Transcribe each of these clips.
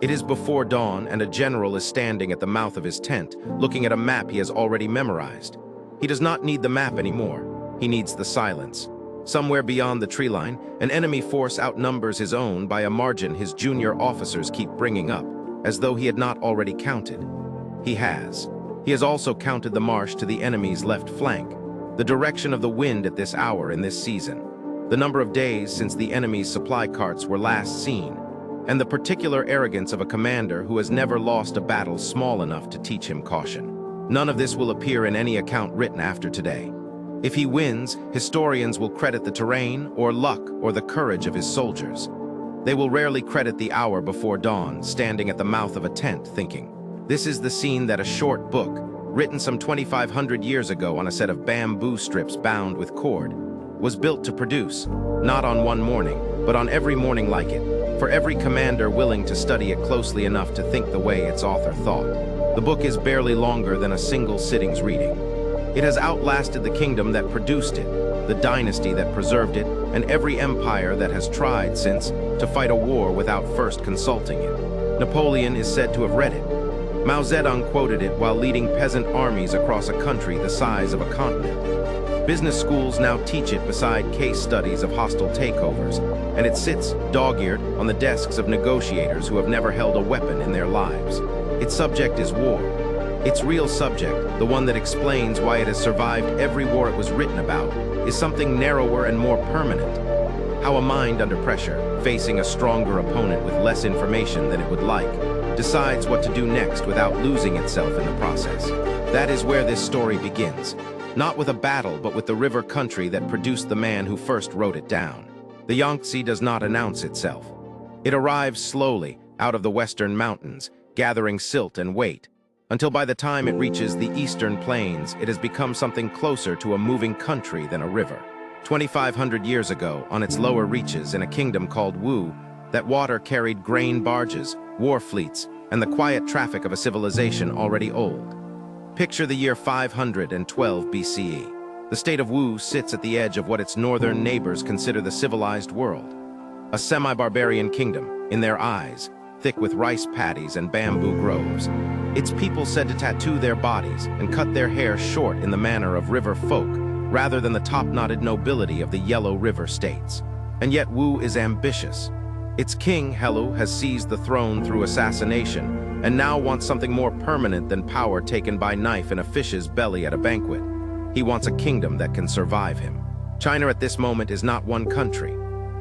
It is before dawn, and a general is standing at the mouth of his tent, looking at a map he has already memorized. He does not need the map anymore. He needs the silence. Somewhere beyond the tree line, an enemy force outnumbers his own by a margin his junior officers keep bringing up, as though he had not already counted. He has. He has also counted the march to the enemy's left flank, the direction of the wind at this hour in this season, the number of days since the enemy's supply carts were last seen, and the particular arrogance of a commander who has never lost a battle small enough to teach him caution. None of this will appear in any account written after today. If he wins, historians will credit the terrain, or luck, or the courage of his soldiers. They will rarely credit the hour before dawn, standing at the mouth of a tent, thinking, "This is the scene that a short book, written some 2,500 years ago on a set of bamboo strips bound with cord, was built to produce, not on one morning, but on every morning like it, for every commander willing to study it closely enough to think the way its author thought. The book is barely longer than a single sitting's reading. It has outlasted the kingdom that produced it, the dynasty that preserved it, and every empire that has tried since to fight a war without first consulting it. Napoleon is said to have read it. Mao Zedong quoted it while leading peasant armies across a country the size of a continent. Business schools now teach it beside case studies of hostile takeovers, and it sits, dog-eared, on the desks of negotiators who have never held a weapon in their lives. Its subject is war. Its real subject, the one that explains why it has survived every war it was written about, is something narrower and more permanent. How a mind under pressure, facing a stronger opponent with less information than it would like, decides what to do next without losing itself in the process. That is where this story begins. Not with a battle, but with the river country that produced the man who first wrote it down. The Yangtze does not announce itself. It arrives slowly out of the western mountains, gathering silt and weight, until by the time it reaches the eastern plains, it has become something closer to a moving country than a river. 2,500 years ago, on its lower reaches in a kingdom called Wu, that water carried grain barges, war fleets, and the quiet traffic of a civilization already old. Picture the year 512 BCE. The state of Wu sits at the edge of what its northern neighbors consider the civilized world. A semi-barbarian kingdom, in their eyes, thick with rice paddies and bamboo groves. Its people said to tattoo their bodies and cut their hair short in the manner of river folk, rather than the top-knotted nobility of the Yellow River states. And yet Wu is ambitious. Its king, Helu, has seized the throne through assassination, and now wants something more permanent than power taken by knife in a fish's belly at a banquet. He wants a kingdom that can survive him. China at this moment is not one country.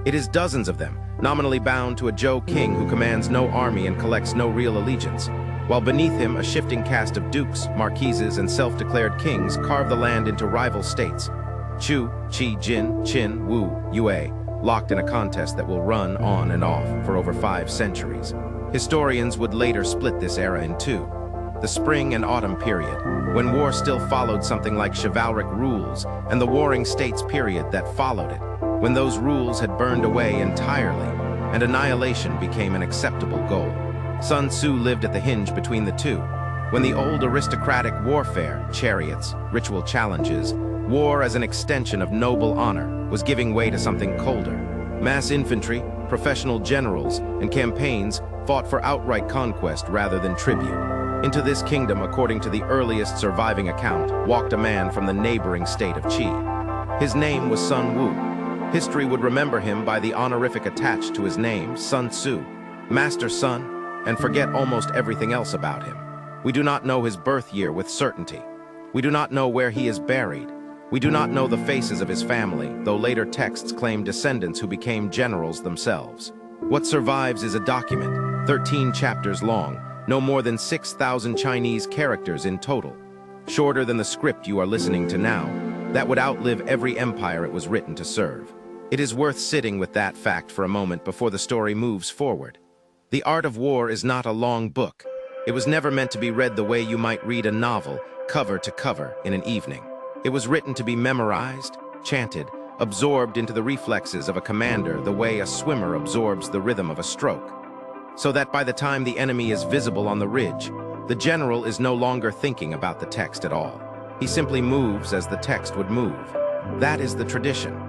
It is dozens of them, nominally bound to a Zhou king who commands no army and collects no real allegiance, while beneath him a shifting cast of dukes, marquises, and self-declared kings carve the land into rival states. Chu, Qi, Jin, Qin, Wu, Yue, locked in a contest that will run on and off for over 5 centuries. Historians would later split this era in two. The spring and autumn period, when war still followed something like chivalric rules, and the warring states period that followed it, when those rules had burned away entirely, and annihilation became an acceptable goal. Sun Tzu lived at the hinge between the two, when the old aristocratic warfare, chariots, ritual challenges, war as an extension of noble honor, was giving way to something colder. Mass infantry, professional generals, and campaigns fought for outright conquest rather than tribute. Into this kingdom, according to the earliest surviving account, walked a man from the neighboring state of Qi. His name was Sun Wu. History would remember him by the honorific attached to his name, Sun Tzu, Master Sun, and forget almost everything else about him. We do not know his birth year with certainty. We do not know where he is buried. We do not know the faces of his family, though later texts claim descendants who became generals themselves. What survives is a document, 13 chapters long, no more than 6,000 Chinese characters in total. Shorter than the script you are listening to now, that would outlive every empire it was written to serve. It is worth sitting with that fact for a moment before the story moves forward. The Art of War is not a long book. It was never meant to be read the way you might read a novel, cover to cover, in an evening. It was written to be memorized, chanted, absorbed into the reflexes of a commander the way a swimmer absorbs the rhythm of a stroke. So that by the time the enemy is visible on the ridge, the general is no longer thinking about the text at all. He simply moves as the text would move. That is the tradition.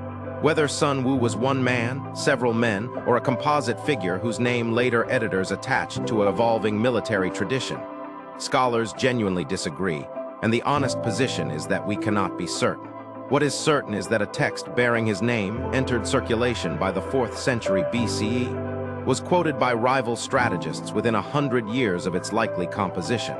Whether Sun Tzu was one man, several men, or a composite figure whose name later editors attached to an evolving military tradition, scholars genuinely disagree, and the honest position is that we cannot be certain. What is certain is that a text bearing his name entered circulation by the 4th century BCE, was quoted by rival strategists within 100 years of its likely composition,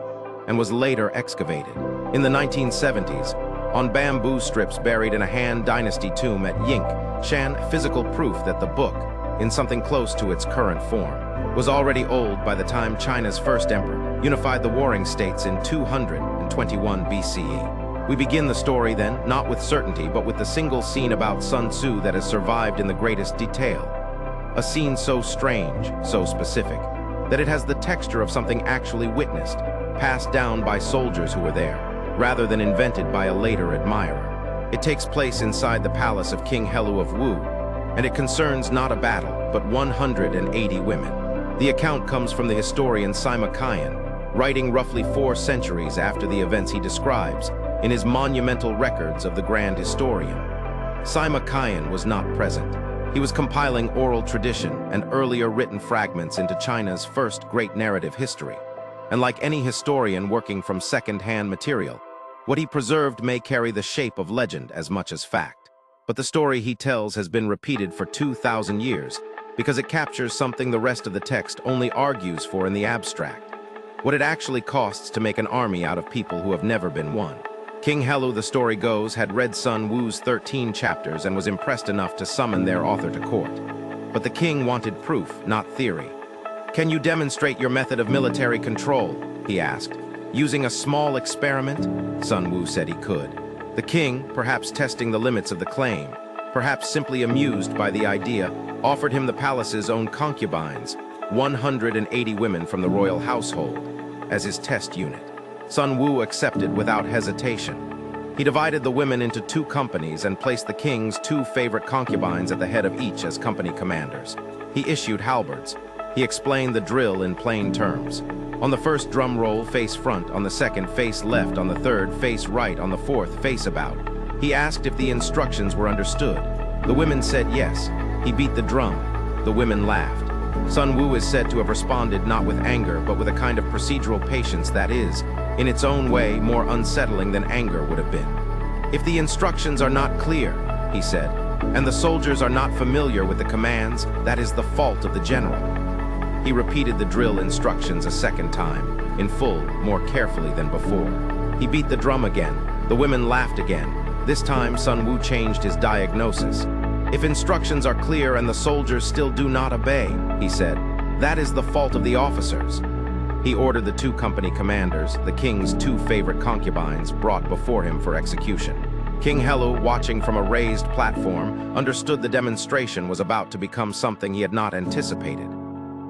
and was later excavated, in the 1970s, on bamboo strips buried in a Han Dynasty tomb at Yingke, Shan, physical proof that the book, in something close to its current form, was already old by the time China's first emperor unified the warring states in 221 BCE. We begin the story then, not with certainty, but with the single scene about Sun Tzu that has survived in the greatest detail. A scene so strange, so specific, that it has the texture of something actually witnessed, passed down by soldiers who were there, rather than invented by a later admirer. It takes place inside the palace of King Helu of Wu, and it concerns not a battle, but 180 women. The account comes from the historian Sima Qian, writing roughly 4 centuries after the events he describes in his monumental records of the Grand Historian. Sima Qian was not present. He was compiling oral tradition and earlier written fragments into China's first great narrative history. And like any historian working from second-hand material, what he preserved may carry the shape of legend as much as fact. But the story he tells has been repeated for 2,000 years because it captures something the rest of the text only argues for in the abstract. What it actually costs to make an army out of people who have never been won. King Helu, the story goes, had read Sun Wu's 13 chapters and was impressed enough to summon their author to court. But the king wanted proof, not theory. "Can you demonstrate your method of military control?" he asked. Using a small experiment? Sun Tzu said he could. The king, perhaps testing the limits of the claim, perhaps simply amused by the idea, offered him the palace's own concubines, 180 women from the royal household, as his test unit. Sun Tzu accepted without hesitation. He divided the women into 2 companies and placed the king's 2 favorite concubines at the head of each as company commanders. He issued halberds. He explained the drill in plain terms. On the first drum roll, face front, on the second, face left, on the third, face right, on the fourth, face about. He asked if the instructions were understood. The women said yes. He beat the drum. The women laughed. Sun Tzu is said to have responded not with anger, but with a kind of procedural patience that is, in its own way, more unsettling than anger would have been. "If the instructions are not clear," he said, "and the soldiers are not familiar with the commands, that is the fault of the general." He repeated the drill instructions a second time, in full, more carefully than before. He beat the drum again. The women laughed again. This time, Sun Tzu changed his diagnosis. "If instructions are clear and the soldiers still do not obey," he said, "that is the fault of the officers." He ordered the 2 company commanders, the king's 2 favorite concubines, brought before him for execution. King Helu, watching from a raised platform, understood the demonstration was about to become something he had not anticipated.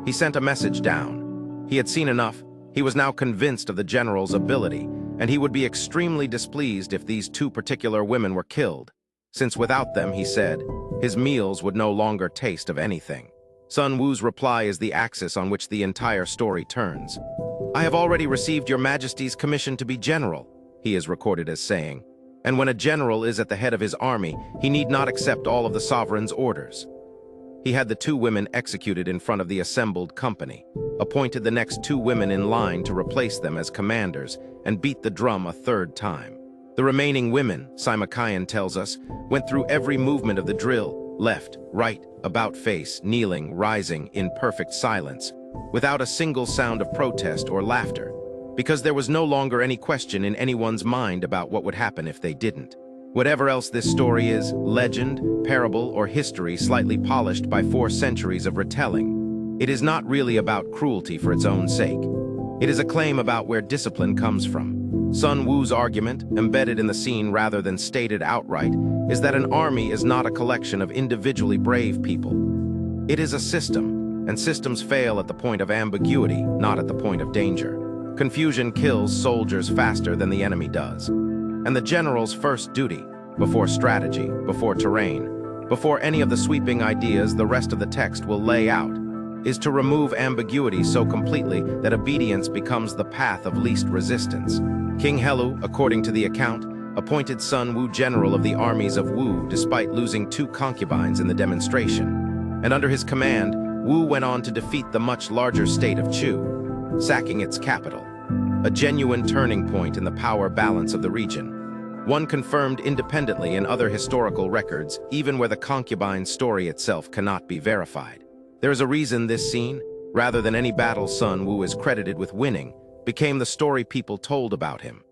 He sent a message down. He had seen enough. He was now convinced of the general's ability, and he would be extremely displeased if these 2 particular women were killed, since without them, he said, his meals would no longer taste of anything. Sun Tzu's reply is the axis on which the entire story turns. "I have already received your majesty's commission to be general," he is recorded as saying, and when a general is at the head of his army, he need not accept all of the sovereign's orders. He had the 2 women executed in front of the assembled company, appointed the next 2 women in line to replace them as commanders, and beat the drum a 3rd time. The remaining women, Sima Qian tells us, went through every movement of the drill, left, right, about face, kneeling, rising, in perfect silence, without a single sound of protest or laughter, because there was no longer any question in anyone's mind about what would happen if they didn't. Whatever else this story is, legend, parable, or history slightly polished by 4 centuries of retelling, it is not really about cruelty for its own sake. It is a claim about where discipline comes from. Sun Tzu's argument, embedded in the scene rather than stated outright, is that an army is not a collection of individually brave people. It is a system, and systems fail at the point of ambiguity, not at the point of danger. Confusion kills soldiers faster than the enemy does. And the general's first duty, before strategy, before terrain, before any of the sweeping ideas the rest of the text will lay out, is to remove ambiguity so completely that obedience becomes the path of least resistance. King Helu, according to the account, appointed Sun Tzu general of the armies of Wu despite losing 2 concubines in the demonstration. And under his command, Wu went on to defeat the much larger state of Chu, sacking its capital. A genuine turning point in the power balance of the region. One confirmed independently in other historical records, even where the concubine story itself cannot be verified. There is a reason this scene, rather than any battle Sun Tzu is credited with winning, became the story people told about him.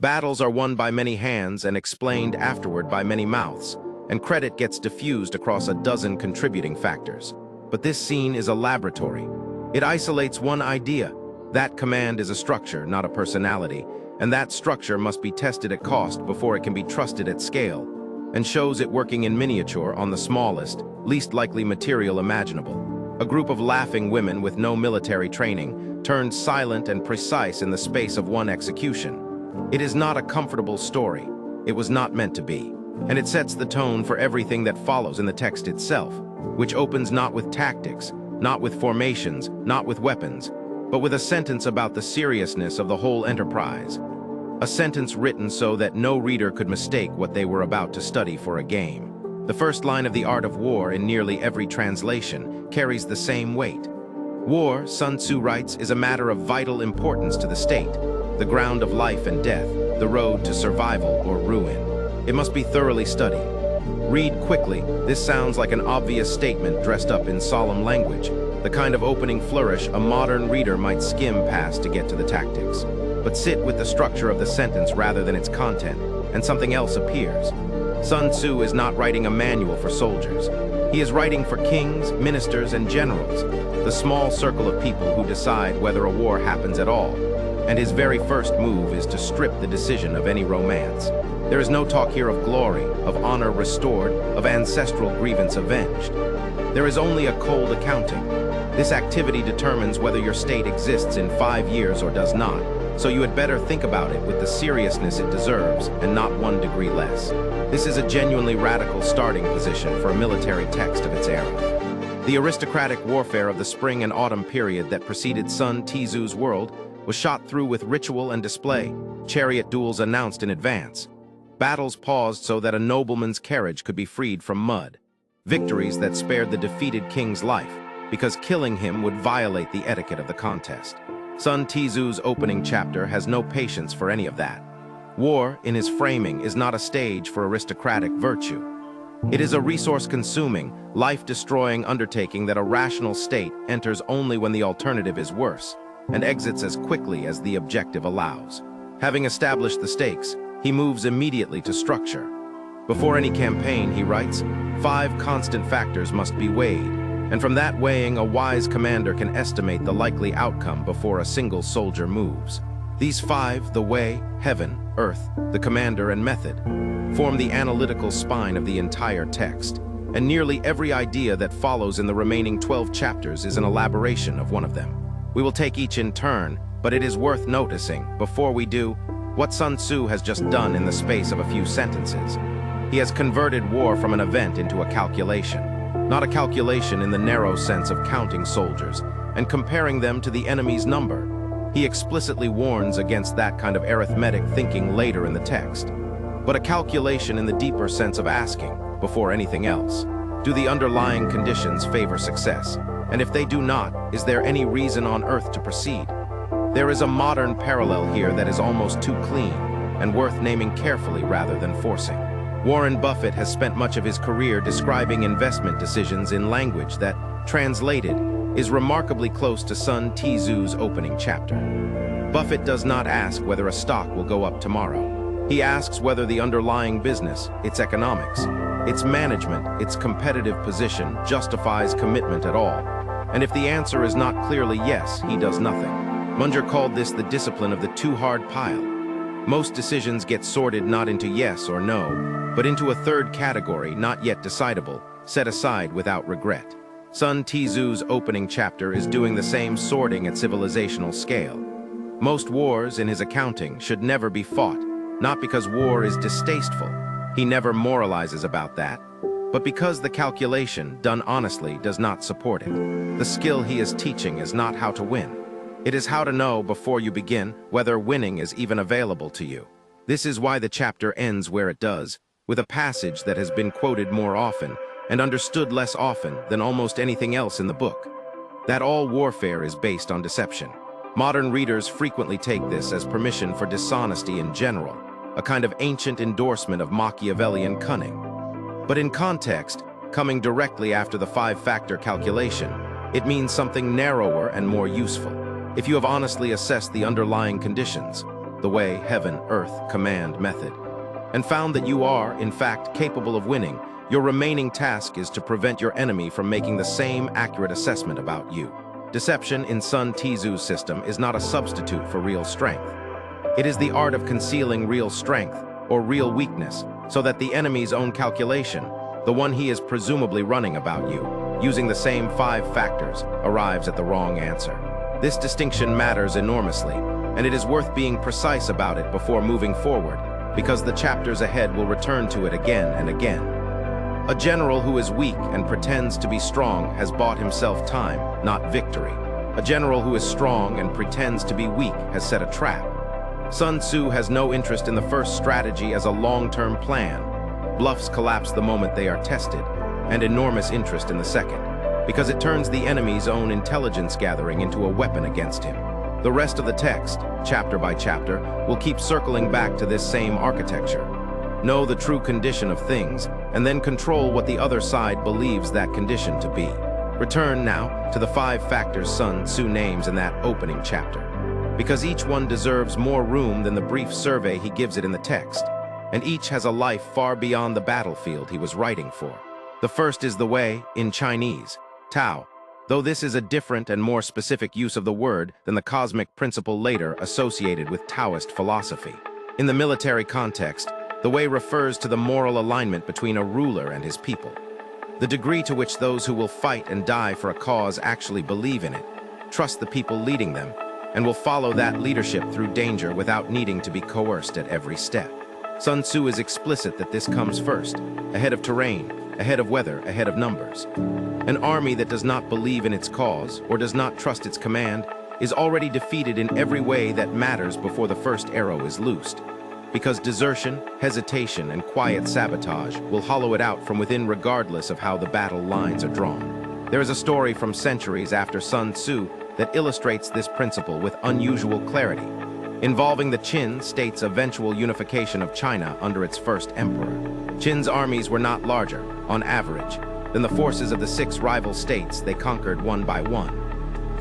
Battles are won by many hands and explained afterward by many mouths, and credit gets diffused across a dozen contributing factors. But this scene is a laboratory. It isolates one idea. That command is a structure, not a personality, and that structure must be tested at cost before it can be trusted at scale, and shows it working in miniature on the smallest, least likely material imaginable. A group of laughing women with no military training turned silent and precise in the space of one execution. It is not a comfortable story. It was not meant to be. And it sets the tone for everything that follows in the text itself, which opens not with tactics, not with formations, not with weapons, but with a sentence about the seriousness of the whole enterprise. A sentence written so that no reader could mistake what they were about to study for a game. The first line of The Art of War in nearly every translation carries the same weight. War, Sun Tzu writes, is a matter of vital importance to the state, the ground of life and death, the road to survival or ruin. It must be thoroughly studied. Read quickly. This sounds like an obvious statement dressed up in solemn language, the kind of opening flourish a modern reader might skim past to get to the tactics. But sit with the structure of the sentence rather than its content, and something else appears. Sun Tzu is not writing a manual for soldiers. He is writing for kings, ministers, and generals, the small circle of people who decide whether a war happens at all. And his very first move is to strip the decision of any romance. There is no talk here of glory, of honor restored, of ancestral grievance avenged. There is only a cold accounting. This activity determines whether your state exists in 5 years or does not, so you had better think about it with the seriousness it deserves and not 1 degree less. This is a genuinely radical starting position for a military text of its era. The aristocratic warfare of the spring and autumn period that preceded Sun Tzu's world was shot through with ritual and display, chariot duels announced in advance. Battles paused so that a nobleman's carriage could be freed from mud. Victories that spared the defeated king's life, because killing him would violate the etiquette of the contest. Sun Tzu's opening chapter has no patience for any of that. War, in his framing, is not a stage for aristocratic virtue. It is a resource-consuming, life-destroying undertaking that a rational state enters only when the alternative is worse, and exits as quickly as the objective allows. Having established the stakes, he moves immediately to structure. Before any campaign, he writes, 5 constant factors must be weighed, and from that weighing, a wise commander can estimate the likely outcome before a single soldier moves. These 5, the way, heaven, earth, the commander, and method, form the analytical spine of the entire text, and nearly every idea that follows in the remaining 12 chapters is an elaboration of one of them. We will take each in turn, but it is worth noticing, before we do, what Sun Tzu has just done in the space of a few sentences. He has converted war from an event into a calculation. Not a calculation in the narrow sense of counting soldiers and comparing them to the enemy's number. He explicitly warns against that kind of arithmetic thinking later in the text. But a calculation in the deeper sense of asking, before anything else, do the underlying conditions favor success? And if they do not, is there any reason on earth to proceed? There is a modern parallel here that is almost too clean and worth naming carefully rather than forcing. Warren Buffett has spent much of his career describing investment decisions in language that, translated, is remarkably close to Sun Tzu's opening chapter. Buffett does not ask whether a stock will go up tomorrow. He asks whether the underlying business, its economics, its management, its competitive position justifies commitment at all. And if the answer is not clearly yes, he does nothing. Munger called this the discipline of the too hard pile. Most decisions get sorted not into yes or no, but into a third category, not yet decidable, set aside without regret. Sun Tzu's opening chapter is doing the same sorting at civilizational scale. Most wars, in his accounting, should never be fought, not because war is distasteful. He never moralizes about that, but because the calculation, done honestly, does not support it. The skill he is teaching is not how to win. It is how to know before you begin whether winning is even available to you. This is why the chapter ends where it does, with a passage that has been quoted more often and understood less often than almost anything else in the book. That all warfare is based on deception. Modern readers frequently take this as permission for dishonesty in general, a kind of ancient endorsement of Machiavellian cunning. But in context, coming directly after the five-factor calculation, it means something narrower and more useful. If you have honestly assessed the underlying conditions, the way, heaven, earth, command, method, and found that you are, in fact, capable of winning, your remaining task is to prevent your enemy from making the same accurate assessment about you. Deception in Sun Tzu's system is not a substitute for real strength. It is the art of concealing real strength, or real weakness, so that the enemy's own calculation, the one he is presumably running about you, using the same 5 factors, arrives at the wrong answer. This distinction matters enormously, and it is worth being precise about it before moving forward, because the chapters ahead will return to it again and again. A general who is weak and pretends to be strong has bought himself time, not victory. A general who is strong and pretends to be weak has set a trap. Sun Tzu has no interest in the first strategy as a long-term plan. Bluffs collapse the moment they are tested, and enormous interest in the second, because it turns the enemy's own intelligence gathering into a weapon against him. The rest of the text, chapter by chapter, will keep circling back to this same architecture. Know the true condition of things, and then control what the other side believes that condition to be. Return now to the 5 factors Sun Tzu names in that opening chapter, because each one deserves more room than the brief survey he gives it in the text, and each has a life far beyond the battlefield he was writing for. The first is the way, in Chinese, Tao, though this is a different and more specific use of the word than the cosmic principle later associated with Taoist philosophy. In the military context, the way refers to the moral alignment between a ruler and his people. The degree to which those who will fight and die for a cause actually believe in it, trust the people leading them, and will follow that leadership through danger without needing to be coerced at every step. Sun Tzu is explicit that this comes first, ahead of terrain, ahead of weather, ahead of numbers. An army that does not believe in its cause or does not trust its command is already defeated in every way that matters before the first arrow is loosed, because desertion, hesitation, and quiet sabotage will hollow it out from within regardless of how the battle lines are drawn. There is a story from centuries after Sun Tzu that illustrates this principle with unusual clarity, involving the Qin state's eventual unification of China under its first emperor. Qin's armies were not larger, on average, than the forces of the 6 rival states they conquered one by one.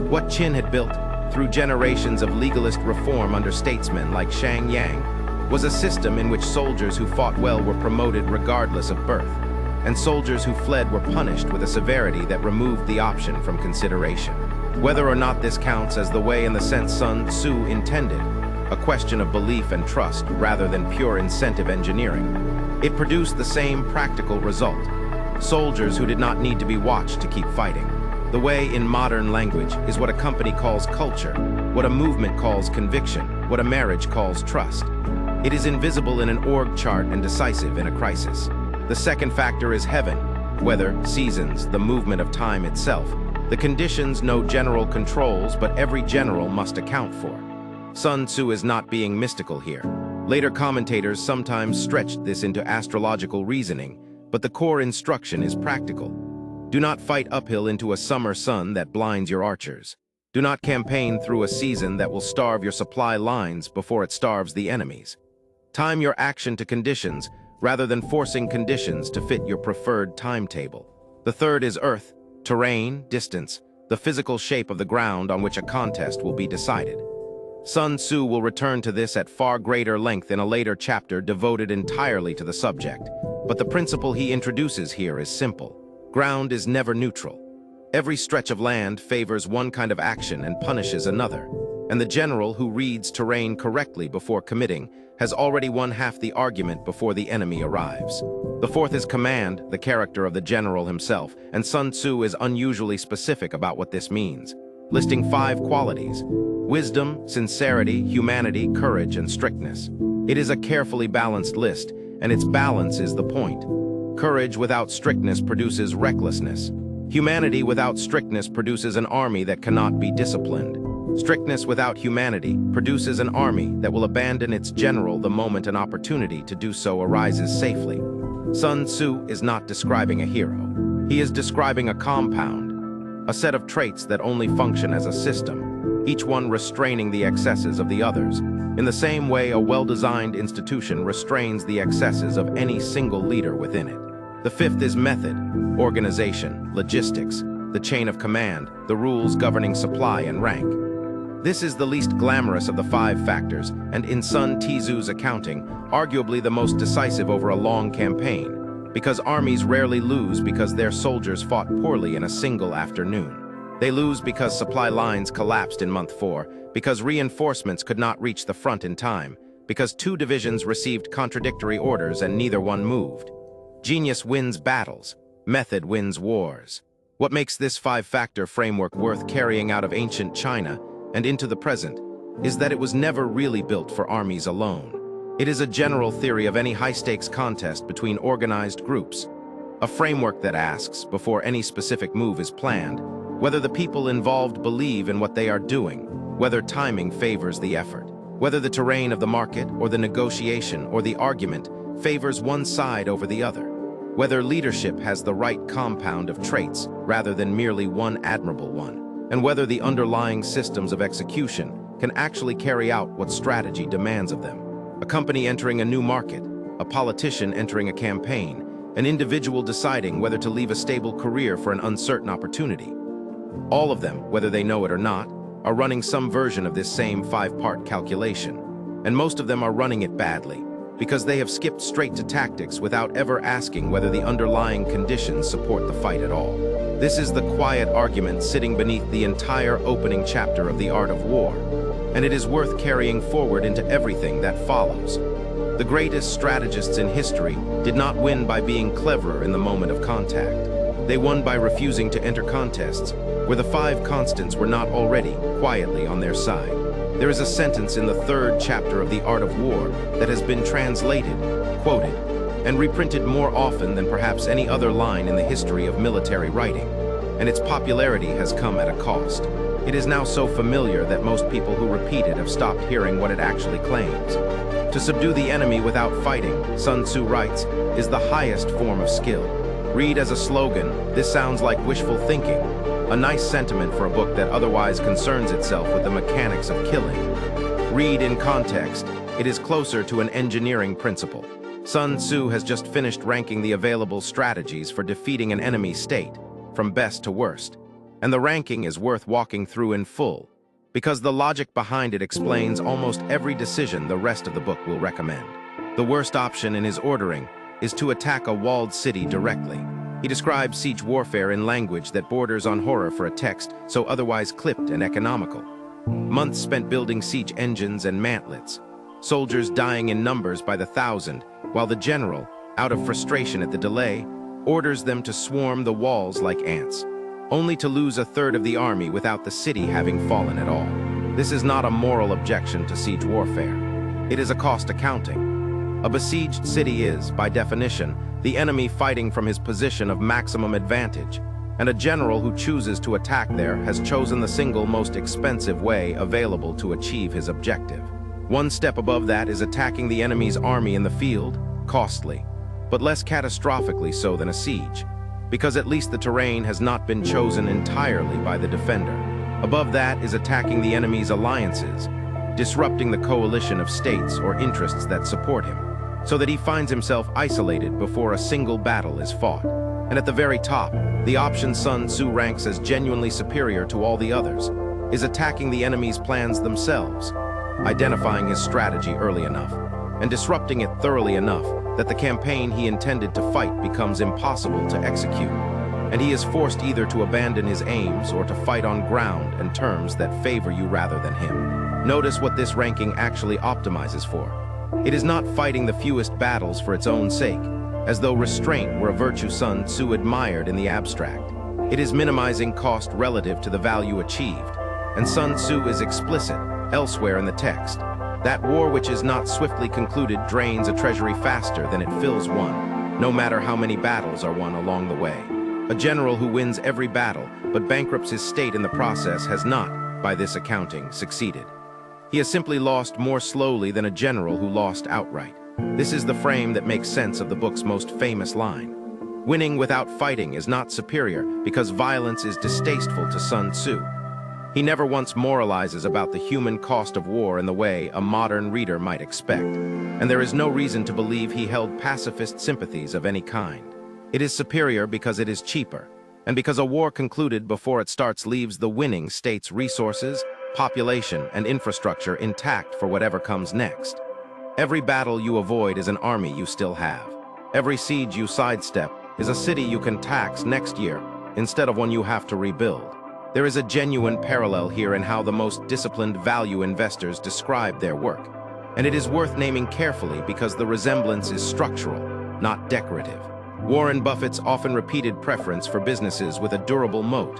What Qin had built, through generations of legalist reform under statesmen like Shang Yang, was a system in which soldiers who fought well were promoted regardless of birth, and soldiers who fled were punished with a severity that removed the option from consideration. Whether or not this counts as the way in the sense Sun Tzu intended, a question of belief and trust rather than pure incentive engineering, it produced the same practical result: soldiers who did not need to be watched to keep fighting. The way in modern language is what a company calls culture, what a movement calls conviction, what a marriage calls trust. It is invisible in an org chart and decisive in a crisis. The second factor is heaven, weather, seasons, the movement of time itself. The conditions no general controls, but every general must account for. Sun Tzu is not being mystical here. Later commentators sometimes stretched this into astrological reasoning, but the core instruction is practical. Do not fight uphill into a summer sun that blinds your archers. Do not campaign through a season that will starve your supply lines before it starves the enemy's. Time your action to conditions rather than forcing conditions to fit your preferred timetable. The third is earth, terrain, distance, the physical shape of the ground on which a contest will be decided. Sun Tzu will return to this at far greater length in a later chapter devoted entirely to the subject, but the principle he introduces here is simple. Ground is never neutral. Every stretch of land favors one kind of action and punishes another, and the general who reads terrain correctly before committing has already won half the argument before the enemy arrives. The fourth is command, the character of the general himself, and Sun Tzu is unusually specific about what this means, listing 5 qualities: wisdom, sincerity, humanity, courage, and strictness. It is a carefully balanced list, and its balance is the point. Courage without strictness produces recklessness. Humanity without strictness produces an army that cannot be disciplined. Strictness without humanity produces an army that will abandon its general the moment an opportunity to do so arises safely. Sun Tzu is not describing a hero. He is describing a compound, a set of traits that only function as a system, each one restraining the excesses of the others, in the same way a well-designed institution restrains the excesses of any single leader within it. The fifth is method, organization, logistics, the chain of command, the rules governing supply and rank. This is the least glamorous of the 5 factors, and in Sun Tzu's accounting, arguably the most decisive over a long campaign, because armies rarely lose because their soldiers fought poorly in a single afternoon. They lose because supply lines collapsed in month 4, because reinforcements could not reach the front in time, because 2 divisions received contradictory orders and neither one moved. Genius wins battles, method wins wars. What makes this 5-factor framework worth carrying out of ancient China and into the present is that it was never really built for armies alone. It is a general theory of any high-stakes contest between organized groups, a framework that asks, before any specific move is planned, whether the people involved believe in what they are doing, whether timing favors the effort, whether the terrain of the market or the negotiation or the argument favors one side over the other, whether leadership has the right compound of traits rather than merely one admirable one, and whether the underlying systems of execution can actually carry out what strategy demands of them. A company entering a new market, a politician entering a campaign, an individual deciding whether to leave a stable career for an uncertain opportunity. All of them, whether they know it or not, are running some version of this same 5-part calculation, and most of them are running it badly, because they have skipped straight to tactics without ever asking whether the underlying conditions support the fight at all. This is the quiet argument sitting beneath the entire opening chapter of The Art of War, and it is worth carrying forward into everything that follows. The greatest strategists in history did not win by being cleverer in the moment of contact. They won by refusing to enter contests where the 5 constants were not already quietly on their side. There is a sentence in the 3rd chapter of The Art of War that has been translated, quoted, and reprinted more often than perhaps any other line in the history of military writing, and its popularity has come at a cost. It is now so familiar that most people who repeat it have stopped hearing what it actually claims. To subdue the enemy without fighting, Sun Tzu writes, is the highest form of skill. Read as a slogan, this sounds like wishful thinking, a nice sentiment for a book that otherwise concerns itself with the mechanics of killing. Read in context, it is closer to an engineering principle. Sun Tzu has just finished ranking the available strategies for defeating an enemy state, from best to worst, and the ranking is worth walking through in full, because the logic behind it explains almost every decision the rest of the book will recommend. The worst option in his ordering is to attack a walled city directly. He describes siege warfare in language that borders on horror for a text so otherwise clipped and economical. Months spent building siege engines and mantlets, soldiers dying in numbers by the thousand, while the general, out of frustration at the delay, orders them to swarm the walls like ants, only to lose a third of the army without the city having fallen at all. This is not a moral objection to siege warfare. It is a cost accounting. A besieged city is, by definition, the enemy fighting from his position of maximum advantage, and a general who chooses to attack there has chosen the single most expensive way available to achieve his objective. One step above that is attacking the enemy's army in the field, costly, but less catastrophically so than a siege, because at least the terrain has not been chosen entirely by the defender. Above that is attacking the enemy's alliances, disrupting the coalition of states or interests that support him, so that he finds himself isolated before a single battle is fought. And at the very top, the option Sun Tzu ranks as genuinely superior to all the others is attacking the enemy's plans themselves, identifying his strategy early enough, and disrupting it thoroughly enough that the campaign he intended to fight becomes impossible to execute, and he is forced either to abandon his aims or to fight on ground and terms that favor you rather than him. Notice what this ranking actually optimizes for. It is not fighting the fewest battles for its own sake, as though restraint were a virtue Sun Tzu admired in the abstract. It is minimizing cost relative to the value achieved, and Sun Tzu is explicit elsewhere in the text. That war which is not swiftly concluded drains a treasury faster than it fills one, no matter how many battles are won along the way. A general who wins every battle but bankrupts his state in the process has not, by this accounting, succeeded. He has simply lost more slowly than a general who lost outright. This is the frame that makes sense of the book's most famous line. Winning without fighting is not superior because violence is distasteful to Sun Tzu. He never once moralizes about the human cost of war in the way a modern reader might expect, and there is no reason to believe he held pacifist sympathies of any kind. It is superior because it is cheaper, and because a war concluded before it starts leaves the winning state's resources, population, and infrastructure intact for whatever comes next. Every battle you avoid is an army you still have. Every siege you sidestep is a city you can tax next year instead of one you have to rebuild. There is a genuine parallel here in how the most disciplined value investors describe their work, and it is worth naming carefully because the resemblance is structural, not decorative. Warren Buffett's often repeated preference for businesses with a durable moat,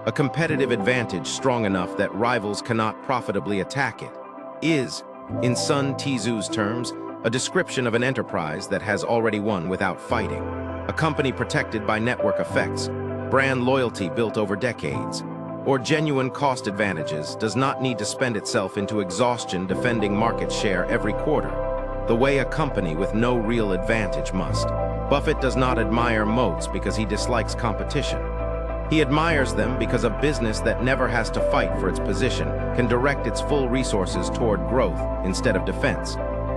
a competitive advantage strong enough that rivals cannot profitably attack it, is, in Sun Tzu's terms, a description of an enterprise that has already won without fighting, a company protected by network effects, brand loyalty built over decades, or genuine cost advantages does not need to spend itself into exhaustion defending market share every quarter, the way a company with no real advantage must. Buffett does not admire moats because he dislikes competition. He admires them because a business that never has to fight for its position can direct its full resources toward growth instead of defense,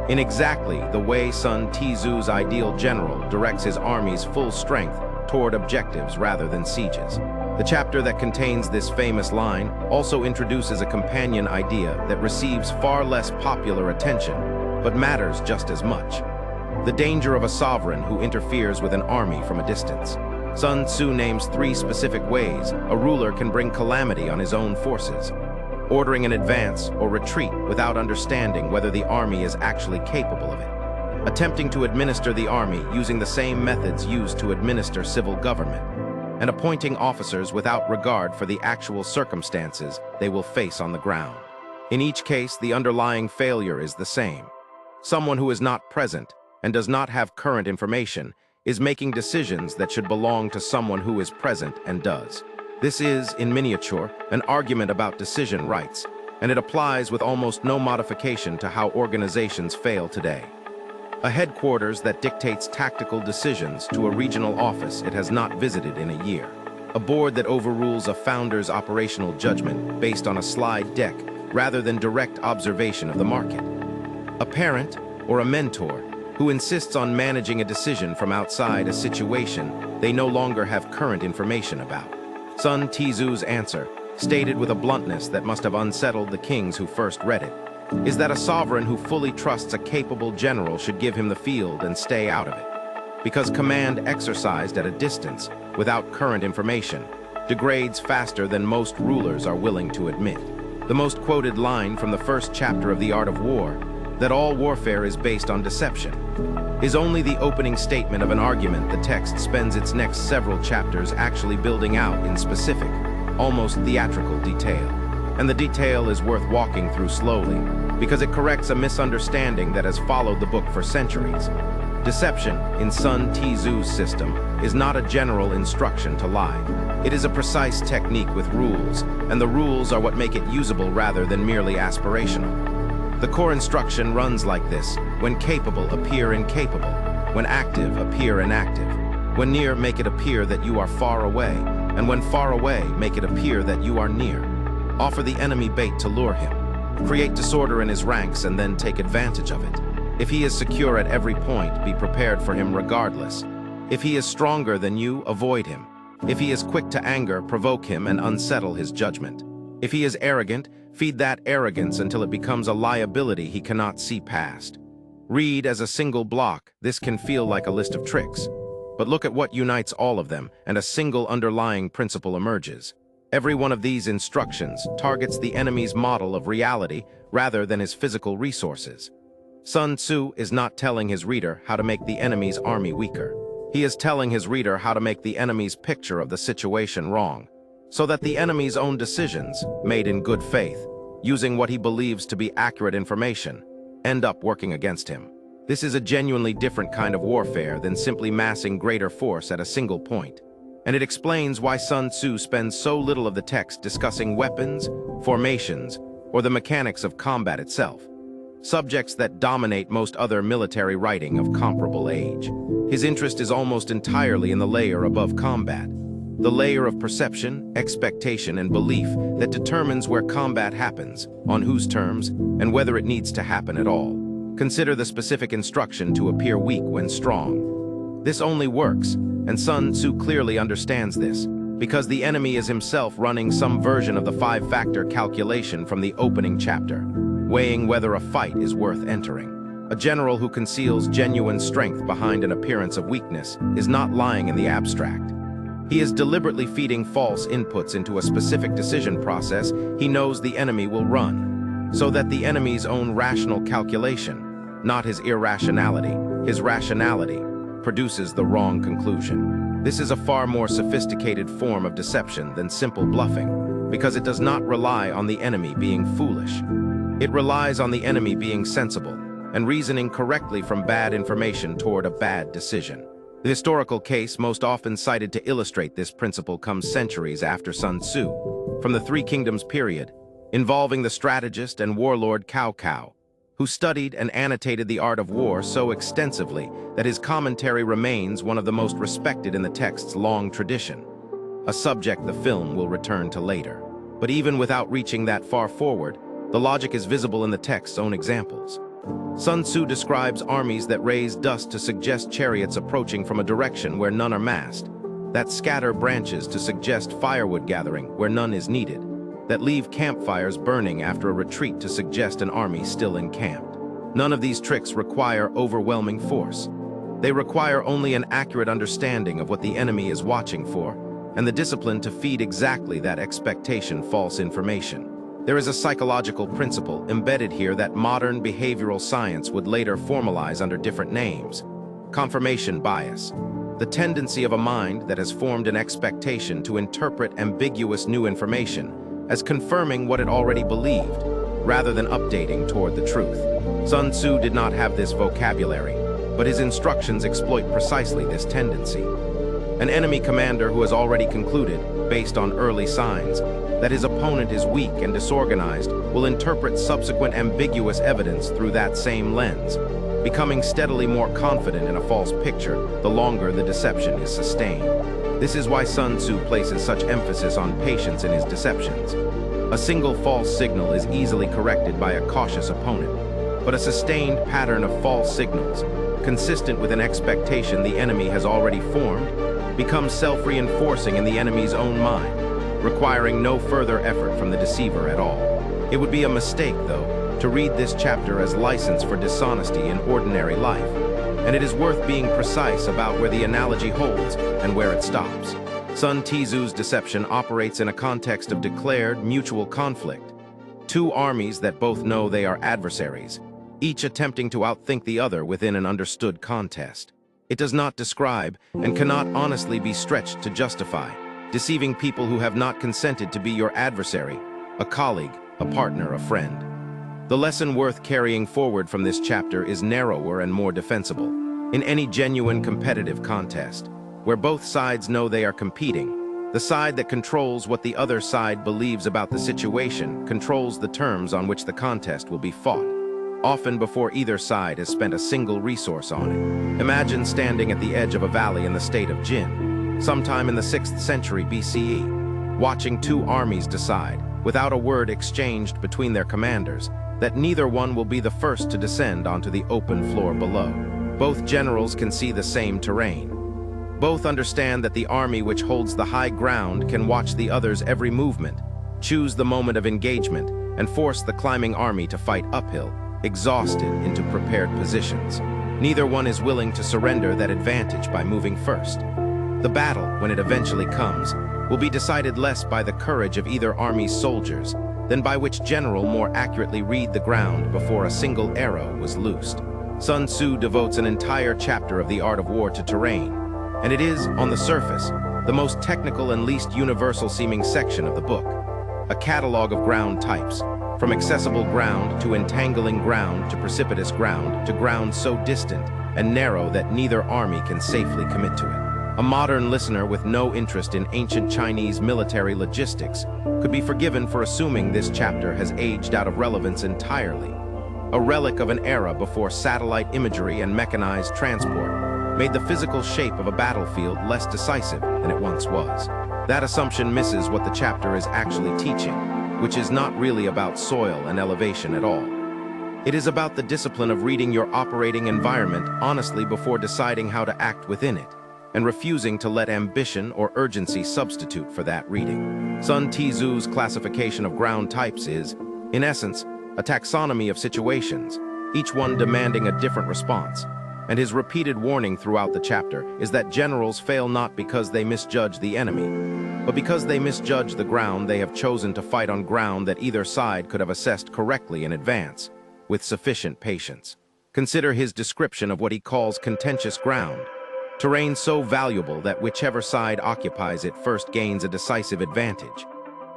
in exactly the way Sun Tzu's ideal general directs his army's full strength toward objectives rather than sieges. The chapter that contains this famous line also introduces a companion idea that receives far less popular attention, but matters just as much: the danger of a sovereign who interferes with an army from a distance. Sun Tzu names 3 specific ways a ruler can bring calamity on his own forces: ordering an advance or retreat without understanding whether the army is actually capable of it; attempting to administer the army using the same methods used to administer civil government; and appointing officers without regard for the actual circumstances they will face on the ground. In each case, the underlying failure is the same. Someone who is not present and does not have current information is making decisions that should belong to someone who is present and does. This is, in miniature, an argument about decision rights, and it applies with almost no modification to how organizations fail today. A headquarters that dictates tactical decisions to a regional office it has not visited in a year. A board that overrules a founder's operational judgment based on a slide deck rather than direct observation of the market. A parent or a mentor who insists on managing a decision from outside a situation they no longer have current information about. Sun Tzu's answer, stated with a bluntness that must have unsettled the kings who first read it, is that a sovereign who fully trusts a capable general should give him the field and stay out of it. Because command exercised at a distance, without current information, degrades faster than most rulers are willing to admit. The most quoted line from the first chapter of The Art of War, that all warfare is based on deception, is only the opening statement of an argument the text spends its next several chapters actually building out in specific, almost theatrical detail. And the detail is worth walking through slowly, because it corrects a misunderstanding that has followed the book for centuries. Deception, in Sun Tzu's system, is not a general instruction to lie. It is a precise technique with rules, and the rules are what make it usable rather than merely aspirational. The core instruction runs like this: when capable, appear incapable; when active, appear inactive; when near, make it appear that you are far away; and when far away, make it appear that you are near. Offer the enemy bait to lure him. Create disorder in his ranks and then take advantage of it. If he is secure at every point, be prepared for him regardless. If he is stronger than you, avoid him. If he is quick to anger, provoke him and unsettle his judgment. If he is arrogant, feed that arrogance until it becomes a liability he cannot see past. Read as a single block, this can feel like a list of tricks. But look at what unites all of them, and a single underlying principle emerges. Every one of these instructions targets the enemy's model of reality rather than his physical resources. Sun Tzu is not telling his reader how to make the enemy's army weaker. He is telling his reader how to make the enemy's picture of the situation wrong, so that the enemy's own decisions, made in good faith, using what he believes to be accurate information, end up working against him. This is a genuinely different kind of warfare than simply massing greater force at a single point. and it explains why Sun Tzu spends so little of the text discussing weapons, formations, or the mechanics of combat itself, subjects that dominate most other military writing of comparable age. His interest is almost entirely in the layer above combat, the layer of perception, expectation, and belief that determines where combat happens, on whose terms, and whether it needs to happen at all. Consider the specific instruction to appear weak when strong. This only works, and Sun Tzu clearly understands this, because the enemy is himself running some version of the five-factor calculation from the opening chapter, weighing whether a fight is worth entering. A general who conceals genuine strength behind an appearance of weakness is not lying in the abstract. He is deliberately feeding false inputs into a specific decision process he knows the enemy will run, so that the enemy's own rational calculation, not his irrationality, his rationality, produces the wrong conclusion. This is a far more sophisticated form of deception than simple bluffing, because it does not rely on the enemy being foolish. It relies on the enemy being sensible and reasoning correctly from bad information toward a bad decision. The historical case most often cited to illustrate this principle comes centuries after Sun Tzu, from the Three Kingdoms period, involving the strategist and warlord Cao, who studied and annotated the art of war so extensively that his commentary remains one of the most respected in the text's long tradition, a subject the film will return to later. But even without reaching that far forward, the logic is visible in the text's own examples. Sun Tzu describes armies that raise dust to suggest chariots approaching from a direction where none are massed, that scatter branches to suggest firewood gathering where none is needed, that leave campfires burning after a retreat to suggest an army still encamped. None of these tricks require overwhelming force. They require only an accurate understanding of what the enemy is watching for, and the discipline to feed exactly that expectation false information. There is a psychological principle embedded here that modern behavioral science would later formalize under different names: confirmation bias, the tendency of a mind that has formed an expectation to interpret ambiguous new information as confirming what it already believed, rather than updating toward the truth. Sun Tzu did not have this vocabulary, but his instructions exploit precisely this tendency. An enemy commander who has already concluded, based on early signs, that his opponent is weak and disorganized will interpret subsequent ambiguous evidence through that same lens, becoming steadily more confident in a false picture the longer the deception is sustained. This is why Sun Tzu places such emphasis on patience in his deceptions. A single false signal is easily corrected by a cautious opponent, but a sustained pattern of false signals, consistent with an expectation the enemy has already formed, becomes self-reinforcing in the enemy's own mind, requiring no further effort from the deceiver at all. It would be a mistake, though, to read this chapter as license for dishonesty in ordinary life, and it is worth being precise about where the analogy holds and where it stops. Sun Tzu's deception operates in a context of declared mutual conflict. Two armies that both know they are adversaries, each attempting to outthink the other within an understood contest. It does not describe and cannot honestly be stretched to justify, deceiving people who have not consented to be your adversary, a colleague, a partner, a friend. The lesson worth carrying forward from this chapter is narrower and more defensible. In any genuine competitive contest, where both sides know they are competing, the side that controls what the other side believes about the situation controls the terms on which the contest will be fought, often before either side has spent a single resource on it. Imagine standing at the edge of a valley in the state of Jin, sometime in the 6th century BCE, watching two armies decide, without a word exchanged between their commanders, that neither one will be the first to descend onto the open floor below. Both generals can see the same terrain. Both understand that the army which holds the high ground can watch the other's every movement, choose the moment of engagement, and force the climbing army to fight uphill, exhausted, into prepared positions. Neither one is willing to surrender that advantage by moving first. The battle, when it eventually comes, will be decided less by the courage of either army's soldiers than by which general more accurately read the ground before a single arrow was loosed. Sun Tzu devotes an entire chapter of the art of war to terrain, and it is, on the surface, the most technical and least universal-seeming section of the book. A catalog of ground types, from accessible ground to entangling ground to precipitous ground to ground so distant and narrow that neither army can safely commit to it. A modern listener with no interest in ancient Chinese military logistics could be forgiven for assuming this chapter has aged out of relevance entirely. A relic of an era before satellite imagery and mechanized transport made the physical shape of a battlefield less decisive than it once was. That assumption misses what the chapter is actually teaching, which is not really about soil and elevation at all. It is about the discipline of reading your operating environment honestly before deciding how to act within it, and refusing to let ambition or urgency substitute for that reading. Sun Tzu's classification of ground types is, in essence, a taxonomy of situations, each one demanding a different response. And his repeated warning throughout the chapter is that generals fail not because they misjudge the enemy, but because they misjudge the ground they have chosen to fight on ground that either side could have assessed correctly in advance, with sufficient patience. Consider his description of what he calls contentious ground, terrain so valuable that whichever side occupies it first gains a decisive advantage,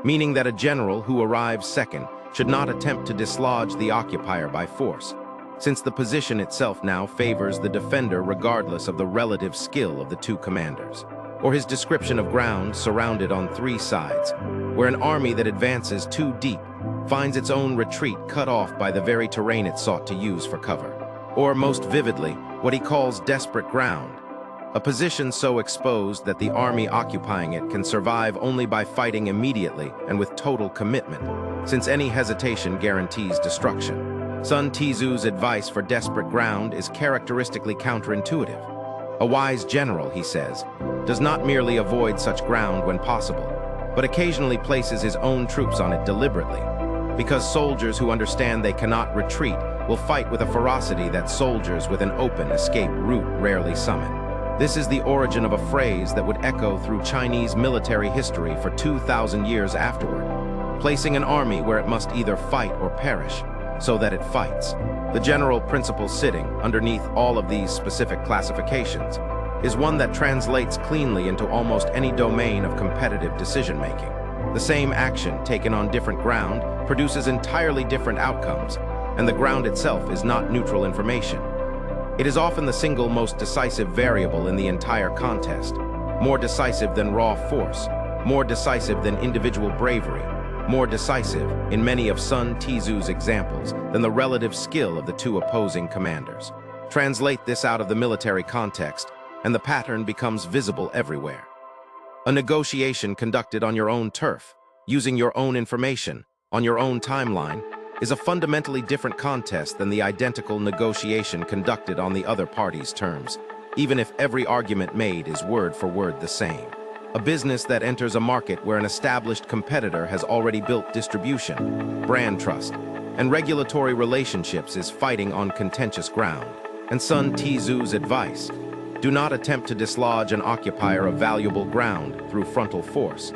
meaning that a general who arrives second should not attempt to dislodge the occupier by force, since the position itself now favors the defender regardless of the relative skill of the two commanders. Or his description of ground surrounded on three sides, where an army that advances too deep finds its own retreat cut off by the very terrain it sought to use for cover. Or, most vividly, what he calls desperate ground, a position so exposed that the army occupying it can survive only by fighting immediately and with total commitment, since any hesitation guarantees destruction. Sun Tzu's advice for desperate ground is characteristically counterintuitive. A wise general, he says, does not merely avoid such ground when possible, but occasionally places his own troops on it deliberately, because soldiers who understand they cannot retreat will fight with a ferocity that soldiers with an open escape route rarely summon. This is the origin of a phrase that would echo through Chinese military history for 2,000 years afterward, placing an army where it must either fight or perish, so that it fights. The general principle sitting underneath all of these specific classifications is one that translates cleanly into almost any domain of competitive decision-making. The same action taken on different ground produces entirely different outcomes, and the ground itself is not neutral information. It is often the single most decisive variable in the entire contest, more decisive than raw force, more decisive than individual bravery, more decisive, in many of Sun Tzu's examples, than the relative skill of the two opposing commanders. Translate this out of the military context, and the pattern becomes visible everywhere. A negotiation conducted on your own turf, using your own information, on your own timeline, is a fundamentally different contest than the identical negotiation conducted on the other party's terms, even if every argument made is word for word the same. A business that enters a market where an established competitor has already built distribution, brand trust, and regulatory relationships is fighting on contentious ground. And Sun Tzu's advice: do not attempt to dislodge an occupier of valuable ground through frontal force,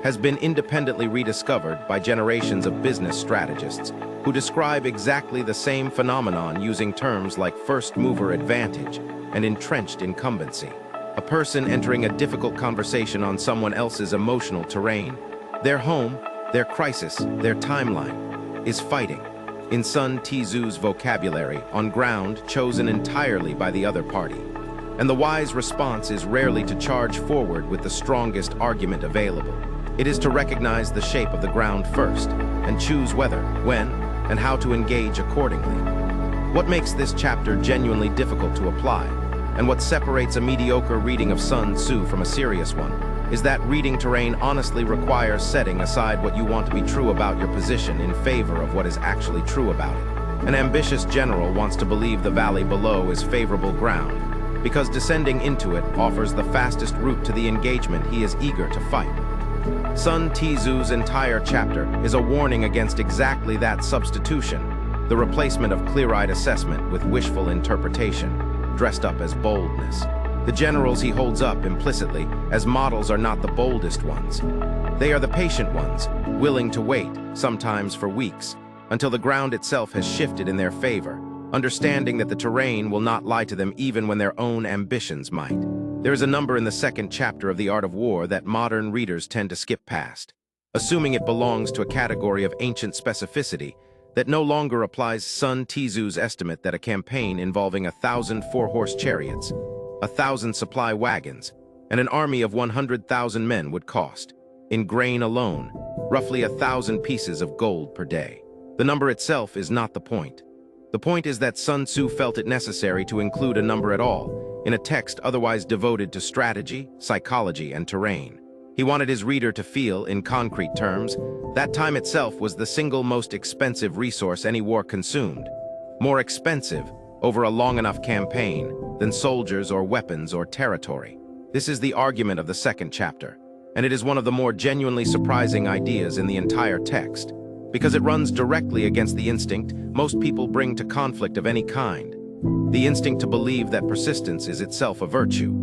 has been independently rediscovered by generations of business strategists who describe exactly the same phenomenon using terms like first-mover advantage and entrenched incumbency. A person entering a difficult conversation on someone else's emotional terrain, their home, their crisis, their timeline, is fighting, in Sun Tzu's vocabulary, on ground chosen entirely by the other party. And the wise response is rarely to charge forward with the strongest argument available. It is to recognize the shape of the ground first, and choose whether, when, and how to engage accordingly. What makes this chapter genuinely difficult to apply, and what separates a mediocre reading of Sun Tzu from a serious one, is that reading terrain honestly requires setting aside what you want to be true about your position in favor of what is actually true about it. An ambitious general wants to believe the valley below is favorable ground, because descending into it offers the fastest route to the engagement he is eager to fight. Sun Tzu's entire chapter is a warning against exactly that substitution, the replacement of clear-eyed assessment with wishful interpretation, dressed up as boldness. The generals he holds up implicitly as models are not the boldest ones. They are the patient ones, willing to wait, sometimes for weeks, until the ground itself has shifted in their favor, understanding that the terrain will not lie to them even when their own ambitions might. There is a number in the second chapter of The Art of War that modern readers tend to skip past, assuming it belongs to a category of ancient specificity that no longer applies. Sun Tzu's estimate that a campaign involving 1,000 four-horse chariots, 1,000 supply wagons, and an army of 100,000 men would cost. In grain alone, roughly 1,000 pieces of gold per day. The number itself is not the point. The point is that Sun Tzu felt it necessary to include a number at all, in a text otherwise devoted to strategy, psychology, and terrain. He wanted his reader to feel, in concrete terms, that time itself was the single most expensive resource any war consumed. More expensive, over a long enough campaign, than soldiers or weapons or territory. This is the argument of the second chapter, and it is one of the more genuinely surprising ideas in the entire text, because it runs directly against the instinct most people bring to conflict of any kind. The instinct to believe that persistence is itself a virtue,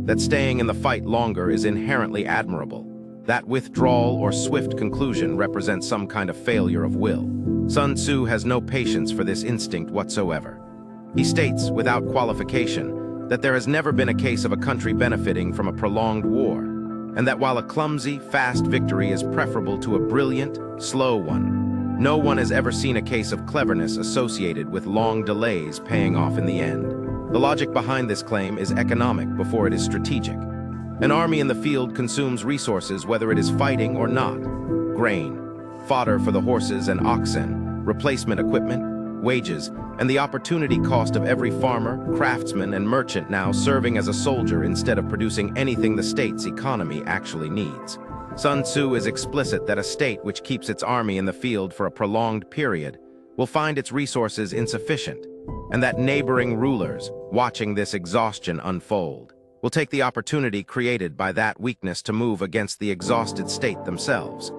that staying in the fight longer is inherently admirable, that withdrawal or swift conclusion represents some kind of failure of will. Sun Tzu has no patience for this instinct whatsoever. He states, without qualification, that there has never been a case of a country benefiting from a prolonged war, and that while a clumsy, fast victory is preferable to a brilliant, slow one, no one has ever seen a case of cleverness associated with long delays paying off in the end. The logic behind this claim is economic before it is strategic. An army in the field consumes resources whether it is fighting or not. Grain, fodder for the horses and oxen, replacement equipment, wages, and the opportunity cost of every farmer, craftsman, and merchant now serving as a soldier instead of producing anything the state's economy actually needs. Sun Tzu is explicit that a state which keeps its army in the field for a prolonged period will find its resources insufficient, and that neighboring rulers, watching this exhaustion unfold, will take the opportunity created by that weakness to move against the exhausted state themselves.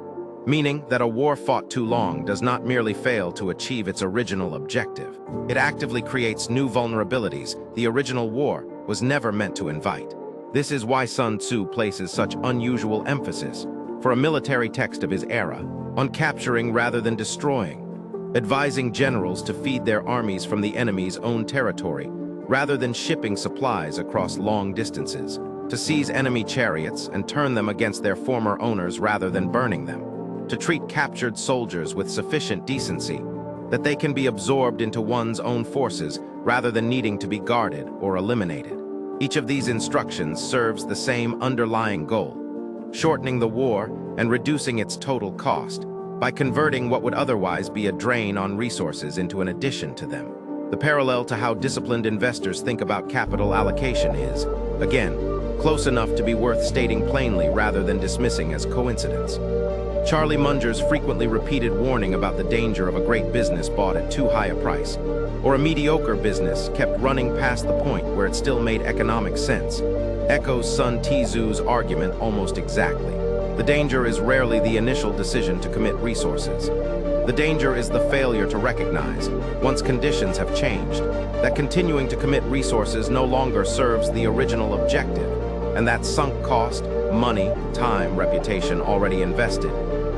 Meaning that a war fought too long does not merely fail to achieve its original objective. It actively creates new vulnerabilities the original war was never meant to invite. This is why Sun Tzu places such unusual emphasis, for a military text of his era, on capturing rather than destroying, advising generals to feed their armies from the enemy's own territory, rather than shipping supplies across long distances, to seize enemy chariots and turn them against their former owners rather than burning them, to treat captured soldiers with sufficient decency that they can be absorbed into one's own forces rather than needing to be guarded or eliminated. Each of these instructions serves the same underlying goal, shortening the war and reducing its total cost by converting what would otherwise be a drain on resources into an addition to them. The parallel to how disciplined investors think about capital allocation is, again, close enough to be worth stating plainly rather than dismissing as coincidence. Charlie Munger's frequently repeated warning about the danger of a great business bought at too high a price, or a mediocre business kept running past the point where it still made economic sense, echoes Sun Tzu's argument almost exactly. The danger is rarely the initial decision to commit resources. The danger is the failure to recognize, once conditions have changed, that continuing to commit resources no longer serves the original objective, and that sunk cost, money, time, reputation already invested,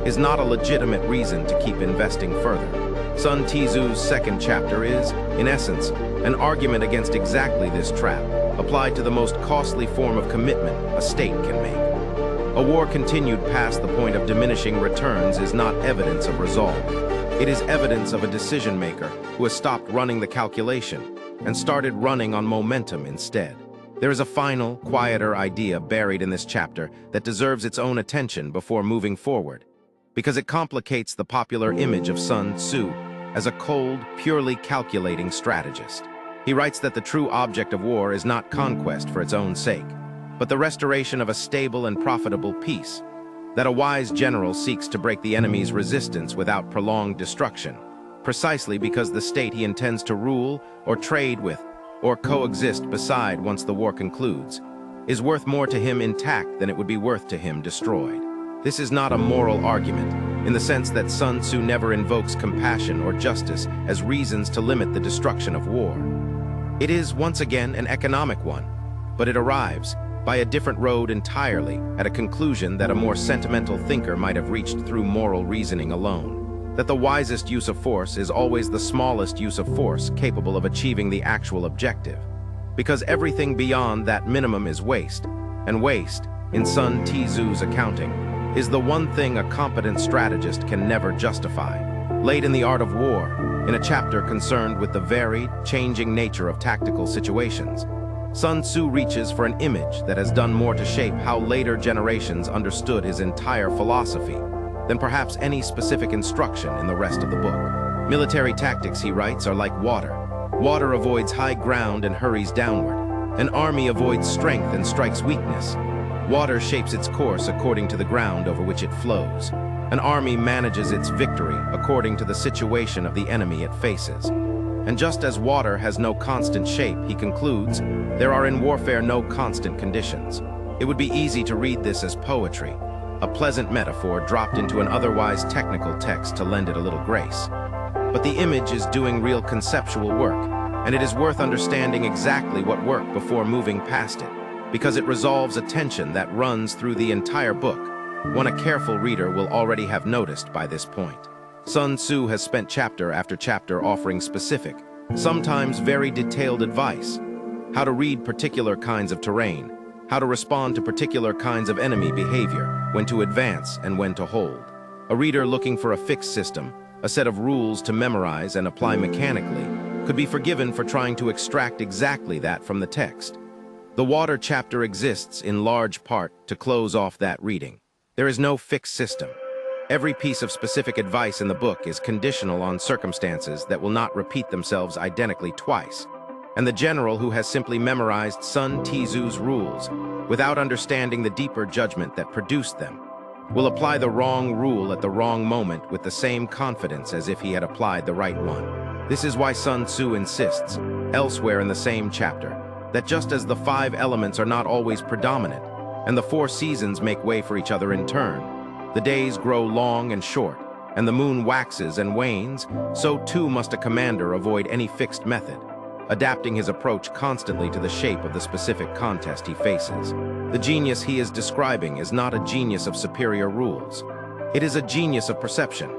is not a legitimate reason to keep investing further. Sun Tzu's second chapter is, in essence, an argument against exactly this trap, applied to the most costly form of commitment a state can make. A war continued past the point of diminishing returns is not evidence of resolve. It is evidence of a decision-maker who has stopped running the calculation and started running on momentum instead. There is a final, quieter idea buried in this chapter that deserves its own attention before moving forward, because it complicates the popular image of Sun Tzu as a cold, purely calculating strategist. He writes that the true object of war is not conquest for its own sake, but the restoration of a stable and profitable peace, that a wise general seeks to break the enemy's resistance without prolonged destruction, precisely because the state he intends to rule or trade with or coexist beside once the war concludes is worth more to him intact than it would be worth to him destroyed. This is not a moral argument, in the sense that Sun Tzu never invokes compassion or justice as reasons to limit the destruction of war. It is, once again, an economic one, but it arrives, by a different road entirely, at a conclusion that a more sentimental thinker might have reached through moral reasoning alone. That the wisest use of force is always the smallest use of force capable of achieving the actual objective, because everything beyond that minimum is waste, and waste, in Sun Tzu's accounting, is the one thing a competent strategist can never justify. Late in The Art of War, in a chapter concerned with the varied, changing nature of tactical situations, Sun Tzu reaches for an image that has done more to shape how later generations understood his entire philosophy than perhaps any specific instruction in the rest of the book. Military tactics, he writes, are like water. Water avoids high ground and hurries downward. An army avoids strength and strikes weakness. Water shapes its course according to the ground over which it flows. An army manages its victory according to the situation of the enemy it faces. And just as water has no constant shape, he concludes, there are in warfare no constant conditions. It would be easy to read this as poetry, a pleasant metaphor dropped into an otherwise technical text to lend it a little grace. But the image is doing real conceptual work, and it is worth understanding exactly what worked before moving past it, because it resolves a tension that runs through the entire book, one a careful reader will already have noticed by this point. Sun Tzu has spent chapter after chapter offering specific, sometimes very detailed advice. How to read particular kinds of terrain, how to respond to particular kinds of enemy behavior, when to advance and when to hold. A reader looking for a fixed system, a set of rules to memorize and apply mechanically, could be forgiven for trying to extract exactly that from the text. The water chapter exists in large part to close off that reading. There is no fixed system. Every piece of specific advice in the book is conditional on circumstances that will not repeat themselves identically twice. And the general who has simply memorized Sun Tzu's rules without understanding the deeper judgment that produced them will apply the wrong rule at the wrong moment with the same confidence as if he had applied the right one. This is why Sun Tzu insists, elsewhere in the same chapter, that just as the 5 elements are not always predominant, and the 4 seasons make way for each other in turn, the days grow long and short, and the moon waxes and wanes, so too must a commander avoid any fixed method, adapting his approach constantly to the shape of the specific contest he faces. The genius he is describing is not a genius of superior rules. It is a genius of perception,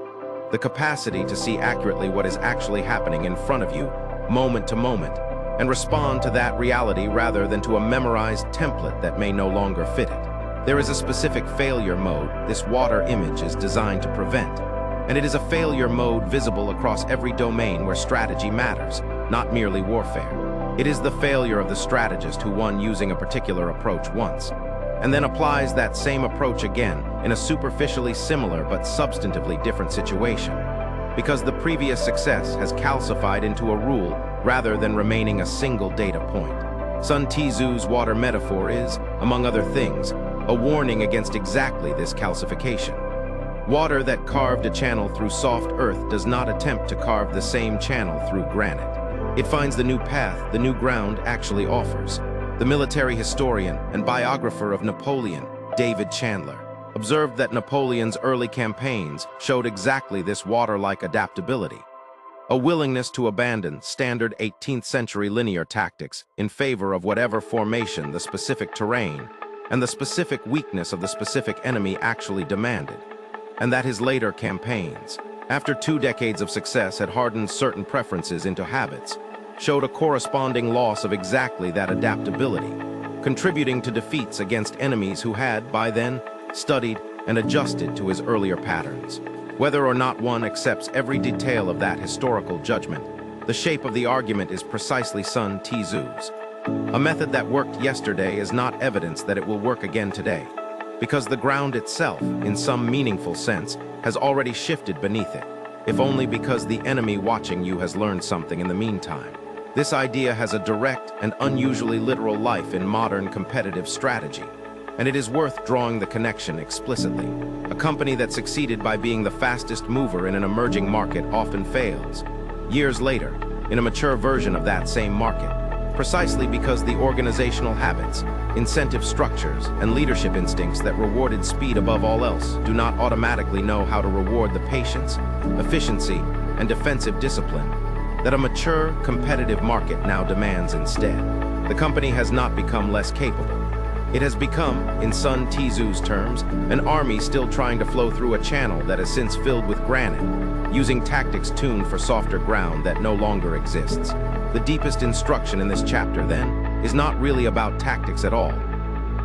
the capacity to see accurately what is actually happening in front of you, moment to moment, and respond to that reality rather than to a memorized template that may no longer fit it. There is a specific failure mode this water image is designed to prevent, and it is a failure mode visible across every domain where strategy matters, not merely warfare. It is the failure of the strategist who won using a particular approach once, and then applies that same approach again in a superficially similar but substantively different situation, because the previous success has calcified into a rule rather than remaining a single data point. Sun Tzu's water metaphor is, among other things, a warning against exactly this calcification. Water that carved a channel through soft earth does not attempt to carve the same channel through granite. It finds the new path the new ground actually offers. The military historian and biographer of Napoleon, David Chandler, observed that Napoleon's early campaigns showed exactly this water-like adaptability, a willingness to abandon standard 18th century linear tactics in favor of whatever formation the specific terrain and the specific weakness of the specific enemy actually demanded, and that his later campaigns, after 2 decades of success, had hardened certain preferences into habits, showed a corresponding loss of exactly that adaptability, contributing to defeats against enemies who had, by then, studied and adjusted to his earlier patterns. Whether or not one accepts every detail of that historical judgment, the shape of the argument is precisely Sun Tzu's. A method that worked yesterday is not evidence that it will work again today, because the ground itself, in some meaningful sense, has already shifted beneath it, if only because the enemy watching you has learned something in the meantime. This idea has a direct and unusually literal life in modern competitive strategy, and it is worth drawing the connection explicitly. A company that succeeded by being the fastest mover in an emerging market often fails, years later, in a mature version of that same market, precisely because the organizational habits, incentive structures, and leadership instincts that rewarded speed above all else do not automatically know how to reward the patience, efficiency, and defensive discipline that a mature, competitive market now demands instead. The company has not become less capable. It has become, in Sun Tzu's terms, an army still trying to flow through a channel that has since filled with granite, using tactics tuned for softer ground that no longer exists. The deepest instruction in this chapter, then, is not really about tactics at all.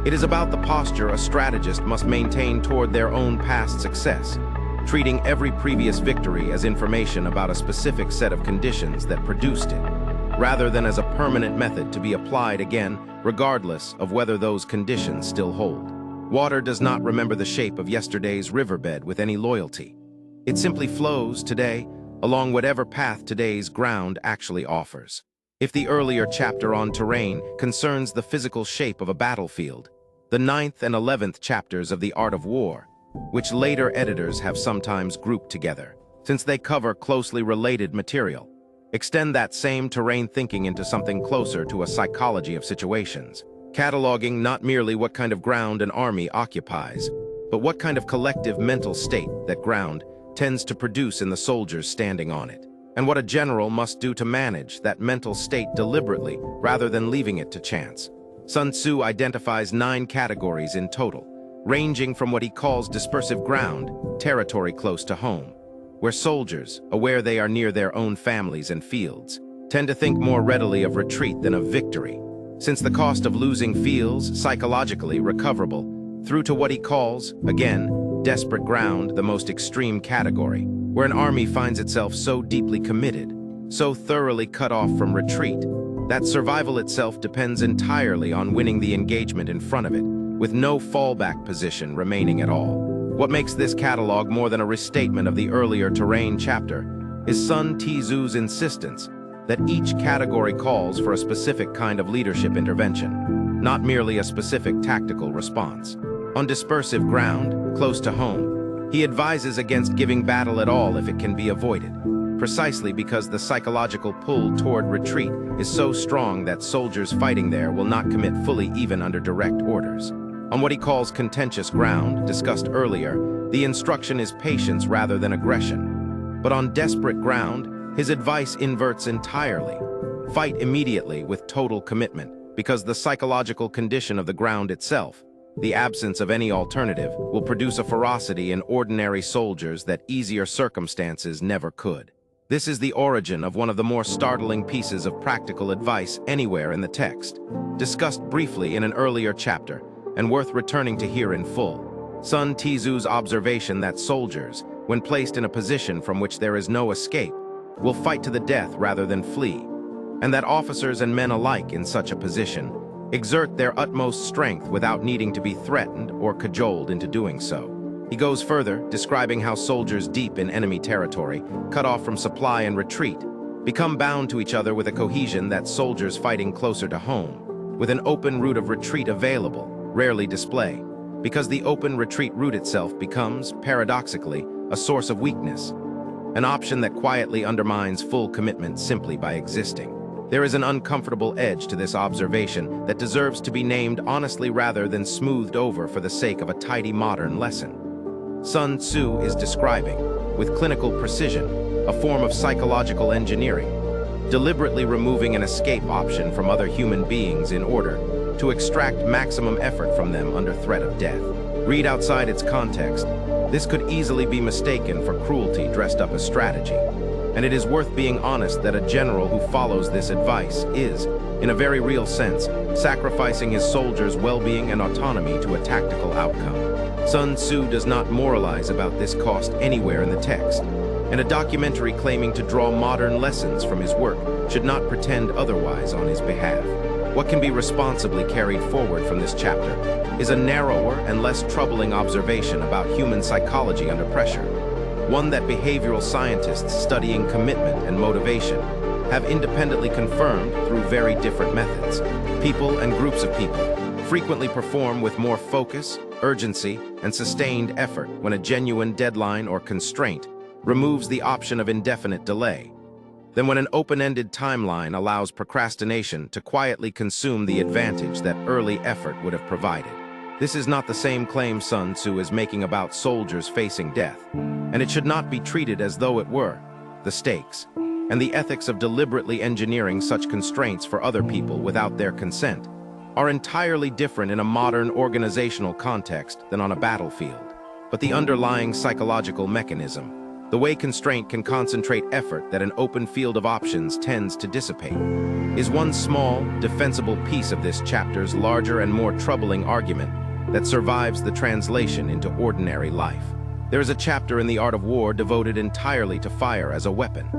It is about the posture a strategist must maintain toward their own past success, treating every previous victory as information about a specific set of conditions that produced it. rather than as a permanent method to be applied again, regardless of whether those conditions still hold. Water does not remember the shape of yesterday's riverbed with any loyalty. It simply flows today along whatever path today's ground actually offers. If the earlier chapter on terrain concerns the physical shape of a battlefield, the 9th and 11th chapters of The Art of War, which later editors have sometimes grouped together, since they cover closely related material, extend that same terrain thinking into something closer to a psychology of situations, cataloging not merely what kind of ground an army occupies, but what kind of collective mental state that ground tends to produce in the soldiers standing on it, and what a general must do to manage that mental state deliberately rather than leaving it to chance. Sun Tzu identifies 9 categories in total, ranging from what he calls dispersive ground, territory close to home, where soldiers, aware they are near their own families and fields, tend to think more readily of retreat than of victory, since the cost of losing feels psychologically recoverable, through to what he calls, again, desperate ground, the most extreme category, where an army finds itself so deeply committed, so thoroughly cut off from retreat, that survival itself depends entirely on winning the engagement in front of it, with no fallback position remaining at all. What makes this catalog more than a restatement of the earlier terrain chapter is Sun Tzu's insistence that each category calls for a specific kind of leadership intervention, not merely a specific tactical response. On dispersive ground, close to home, he advises against giving battle at all if it can be avoided, precisely because the psychological pull toward retreat is so strong that soldiers fighting there will not commit fully even under direct orders. On what he calls contentious ground, discussed earlier, the instruction is patience rather than aggression. But on desperate ground, his advice inverts entirely. Fight immediately with total commitment, because the psychological condition of the ground itself, the absence of any alternative, will produce a ferocity in ordinary soldiers that easier circumstances never could. This is the origin of one of the more startling pieces of practical advice anywhere in the text, discussed briefly in an earlier chapter, and worth returning to here in full. Sun Tzu's observation that soldiers, when placed in a position from which there is no escape, will fight to the death rather than flee, and that officers and men alike in such a position exert their utmost strength without needing to be threatened or cajoled into doing so. He goes further, describing how soldiers deep in enemy territory, cut off from supply and retreat, become bound to each other with a cohesion that soldiers fighting closer to home, with an open route of retreat available, rarely display, because the open retreat route itself becomes, paradoxically, a source of weakness, an option that quietly undermines full commitment simply by existing. There is an uncomfortable edge to this observation that deserves to be named honestly rather than smoothed over for the sake of a tidy modern lesson. Sun Tzu is describing, with clinical precision, a form of psychological engineering, deliberately removing an escape option from other human beings in order to extract maximum effort from them under threat of death. Read outside its context, this could easily be mistaken for cruelty dressed up as strategy, and it is worth being honest that a general who follows this advice is, in a very real sense, sacrificing his soldiers' well-being and autonomy to a tactical outcome. Sun Tzu does not moralize about this cost anywhere in the text, and a documentary claiming to draw modern lessons from his work should not pretend otherwise on his behalf. What can be responsibly carried forward from this chapter is a narrower and less troubling observation about human psychology under pressure, one that behavioral scientists studying commitment and motivation have independently confirmed through very different methods. People and groups of people frequently perform with more focus, urgency, and sustained effort when a genuine deadline or constraint removes the option of indefinite delay, than when an open-ended timeline allows procrastination to quietly consume the advantage that early effort would have provided. This is not the same claim Sun Tzu is making about soldiers facing death, and it should not be treated as though it were. The stakes, and the ethics of deliberately engineering such constraints for other people without their consent, are entirely different in a modern organizational context than on a battlefield. But the underlying psychological mechanism, the way constraint can concentrate effort that an open field of options tends to dissipate, is one small, defensible piece of this chapter's larger and more troubling argument that survives the translation into ordinary life. There is a chapter in The Art of War devoted entirely to fire as a weapon.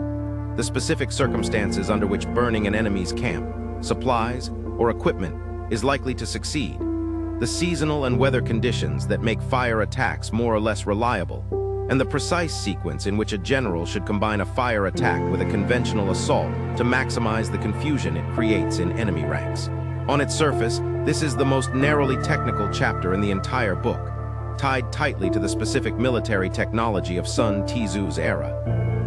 the specific circumstances under which burning an enemy's camp, supplies, or equipment is likely to succeed, the seasonal and weather conditions that make fire attacks more or less reliable, and the precise sequence in which a general should combine a fire attack with a conventional assault to maximize the confusion it creates in enemy ranks. On its surface, this is the most narrowly technical chapter in the entire book, tied tightly to the specific military technology of Sun Tzu's era,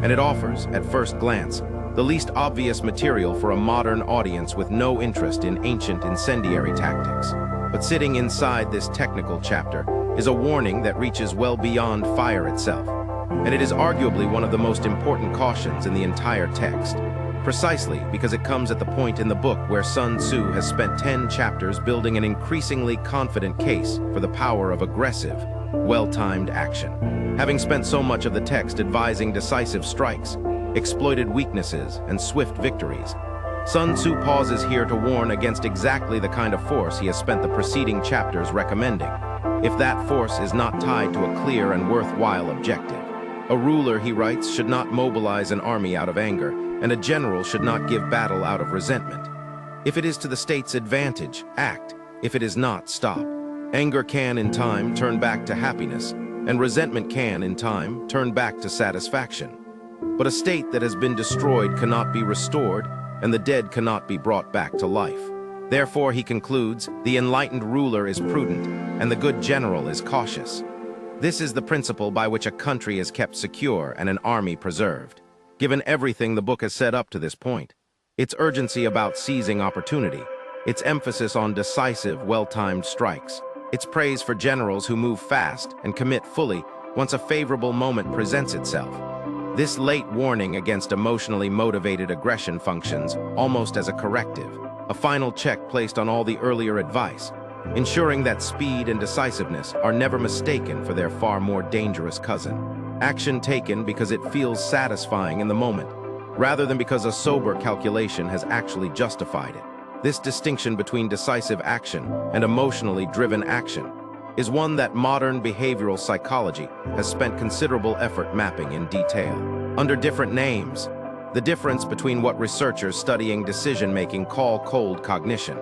and it offers, at first glance, the least obvious material for a modern audience with no interest in ancient incendiary tactics. But sitting inside this technical chapter is a warning that reaches well beyond fire itself, and it is arguably one of the most important cautions in the entire text, precisely because it comes at the point in the book where Sun Tzu has spent 10 chapters building an increasingly confident case for the power of aggressive, well-timed action. Having spent so much of the text advising decisive strikes, exploited weaknesses, and swift victories, Sun Tzu pauses here to warn against exactly the kind of force he has spent the preceding chapters recommending, if that force is not tied to a clear and worthwhile objective. A ruler, he writes, should not mobilize an army out of anger, and a general should not give battle out of resentment. If it is to the state's advantage, act. If it is not, stop. Anger can, in time, turn back to happiness, and resentment can, in time, turn back to satisfaction. But a state that has been destroyed cannot be restored, and the dead cannot be brought back to life. Therefore, he concludes, the enlightened ruler is prudent, and the good general is cautious. This is the principle by which a country is kept secure and an army preserved. Given everything the book has set up to this point, its urgency about seizing opportunity, its emphasis on decisive, well-timed strikes, its praise for generals who move fast and commit fully once a favorable moment presents itself, this late warning against emotionally motivated aggression functions almost as a corrective, a final check placed on all the earlier advice, ensuring that speed and decisiveness are never mistaken for their far more dangerous cousin. Action taken because it feels satisfying in the moment, rather than because a sober calculation has actually justified it. This distinction between decisive action and emotionally driven action is one that modern behavioral psychology has spent considerable effort mapping in detail. Under different names, the difference between what researchers studying decision-making call cold cognition,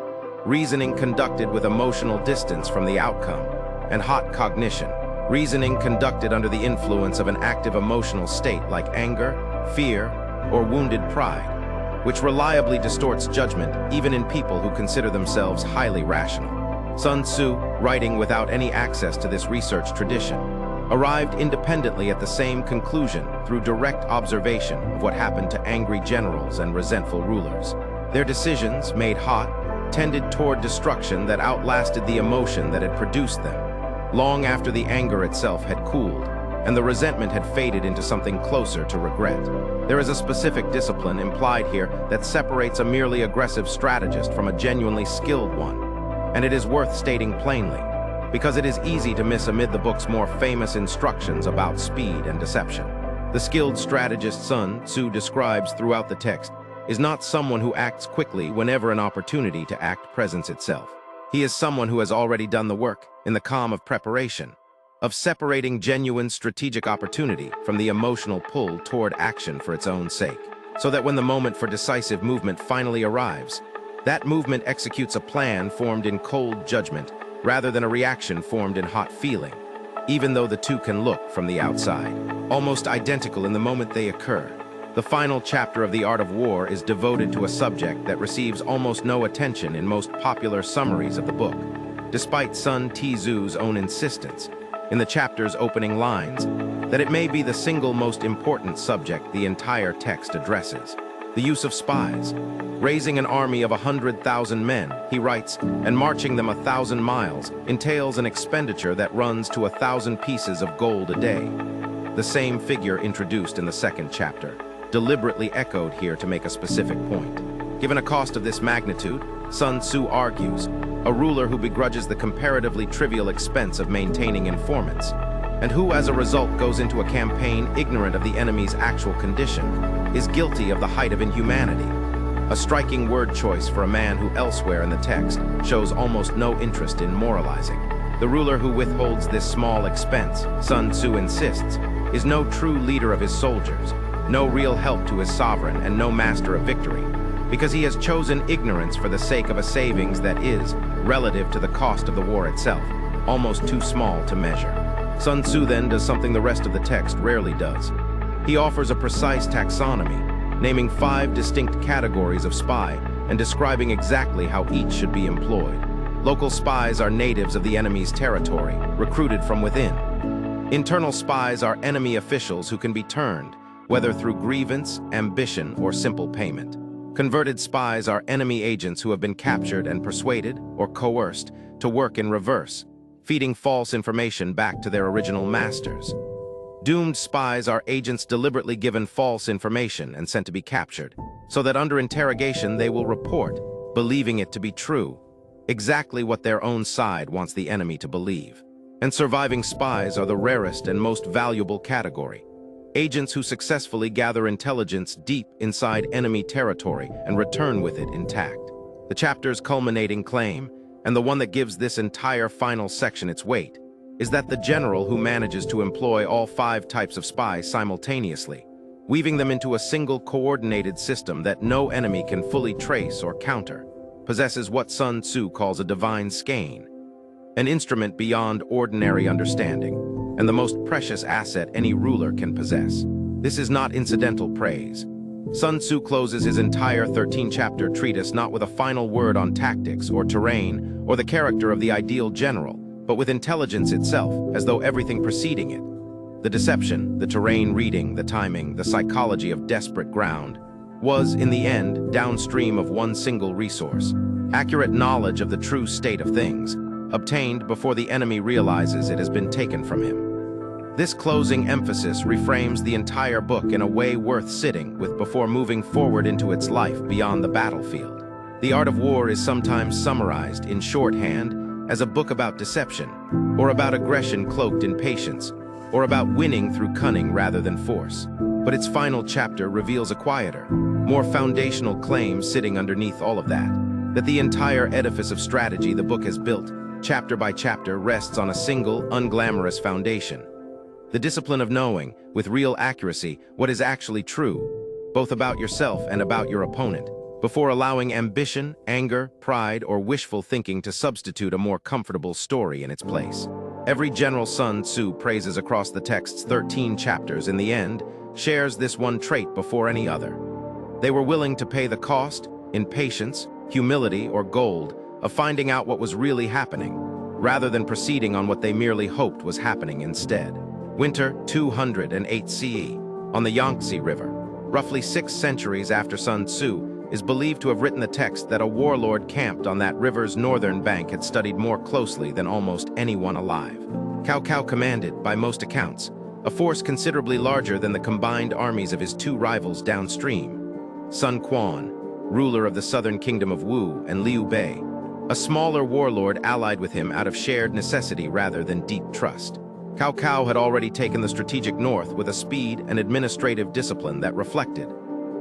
reasoning conducted with emotional distance from the outcome, and hot cognition, reasoning conducted under the influence of an active emotional state like anger, fear, or wounded pride, which reliably distorts judgment even in people who consider themselves highly rational. Sun Tzu, writing without any access to this research tradition, arrived independently at the same conclusion through direct observation of what happened to angry generals and resentful rulers. Their decisions, made hot, tended toward destruction that outlasted the emotion that had produced them, long after the anger itself had cooled, and the resentment had faded into something closer to regret. There is a specific discipline implied here that separates a merely aggressive strategist from a genuinely skilled one, and it is worth stating plainly, because it is easy to miss amid the book's more famous instructions about speed and deception. The skilled strategist Sun Tzu describes throughout the text is not someone who acts quickly whenever an opportunity to act presents itself. He is someone who has already done the work, in the calm of preparation, of separating genuine strategic opportunity from the emotional pull toward action for its own sake, so that when the moment for decisive movement finally arrives, that movement executes a plan formed in cold judgment rather than a reaction formed in hot feeling, even though the two can look, from the outside, almost identical in the moment they occur. The final chapter of The Art of War is devoted to a subject that receives almost no attention in most popular summaries of the book, despite Sun Tzu's own insistence, in the chapter's opening lines, that it may be the single most important subject the entire text addresses: the use of spies. Raising an army of 100,000 men, he writes, and marching them 1,000 miles entails an expenditure that runs to 1,000 pieces of gold a day. The same figure introduced in the second chapter, deliberately echoed here to make a specific point. Given a cost of this magnitude, Sun Tzu argues, a ruler who begrudges the comparatively trivial expense of maintaining informants, and who as a result goes into a campaign ignorant of the enemy's actual condition, is guilty of the height of inhumanity. A striking word choice for a man who elsewhere in the text shows almost no interest in moralizing. The ruler who withholds this small expense, Sun Tzu insists, is no true leader of his soldiers, no real help to his sovereign, and no master of victory, because he has chosen ignorance for the sake of a savings that is, relative to the cost of the war itself, almost too small to measure. Sun Tzu then does something the rest of the text rarely does. He offers a precise taxonomy, naming 5 distinct categories of spy and describing exactly how each should be employed. Local spies are natives of the enemy's territory, recruited from within. Internal spies are enemy officials who can be turned, whether through grievance, ambition, or simple payment. Converted spies are enemy agents who have been captured and persuaded, or coerced, to work in reverse, feeding false information back to their original masters. Doomed spies are agents deliberately given false information and sent to be captured, so that under interrogation they will report, believing it to be true, exactly what their own side wants the enemy to believe. And surviving spies are the rarest and most valuable category. Agents who successfully gather intelligence deep inside enemy territory and return with it intact. The chapter's culminating claim, and the one that gives this entire final section its weight, is that the general who manages to employ all 5 types of spies simultaneously, weaving them into a single coordinated system that no enemy can fully trace or counter, possesses what Sun Tzu calls a divine skein, an instrument beyond ordinary understanding, and the most precious asset any ruler can possess. This is not incidental praise. Sun Tzu closes his entire 13-chapter treatise not with a final word on tactics or terrain or the character of the ideal general, but with intelligence itself, as though everything preceding it, the deception, the terrain reading, the timing, the psychology of desperate ground, was, in the end, downstream of one single resource: accurate knowledge of the true state of things, obtained before the enemy realizes it has been taken from him. This closing emphasis reframes the entire book in a way worth sitting with before moving forward into its life beyond the battlefield. The Art of War is sometimes summarized in shorthand as a book about deception, or about aggression cloaked in patience, or about winning through cunning rather than force. But its final chapter reveals a quieter, more foundational claim sitting underneath all of that the entire edifice of strategy the book has built, chapter by chapter, rests on a single, unglamorous foundation: the discipline of knowing, with real accuracy, what is actually true, both about yourself and about your opponent, before allowing ambition, anger, pride, or wishful thinking to substitute a more comfortable story in its place. Every general Sun Tzu praises across the text's 13 chapters, in the end, shares this one trait before any other. They were willing to pay the cost, in patience, humility, or gold, of finding out what was really happening, rather than proceeding on what they merely hoped was happening instead. Winter 208 CE, on the Yangtze River, roughly 6 centuries after Sun Tzu, is believed to have written the text that a warlord camped on that river's northern bank had studied more closely than almost anyone alive. Cao Cao commanded, by most accounts, a force considerably larger than the combined armies of his 2 rivals downstream: Sun Quan, ruler of the southern kingdom of Wu, and Liu Bei, a smaller warlord allied with him out of shared necessity rather than deep trust. Cao Cao had already taken the strategic north with a speed and administrative discipline that reflected,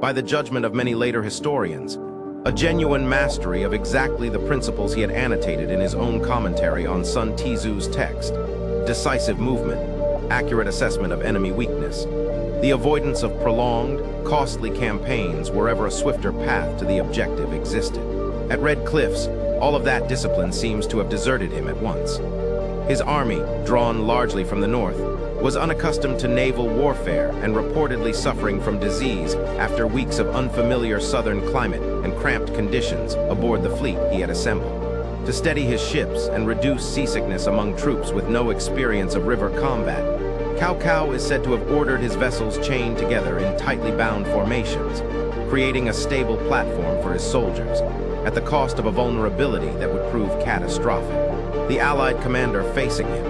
by the judgment of many later historians, a genuine mastery of exactly the principles he had annotated in his own commentary on Sun Tzu's text: decisive movement, accurate assessment of enemy weakness, the avoidance of prolonged, costly campaigns wherever a swifter path to the objective existed. At Red Cliffs, all of that discipline seems to have deserted him at once. His army, drawn largely from the north, was unaccustomed to naval warfare and reportedly suffering from disease after weeks of unfamiliar southern climate and cramped conditions aboard the fleet he had assembled. To steady his ships and reduce seasickness among troops with no experience of river combat, Cao Cao is said to have ordered his vessels chained together in tightly bound formations, creating a stable platform for his soldiers, at the cost of a vulnerability that would prove catastrophic. The Allied commander facing him,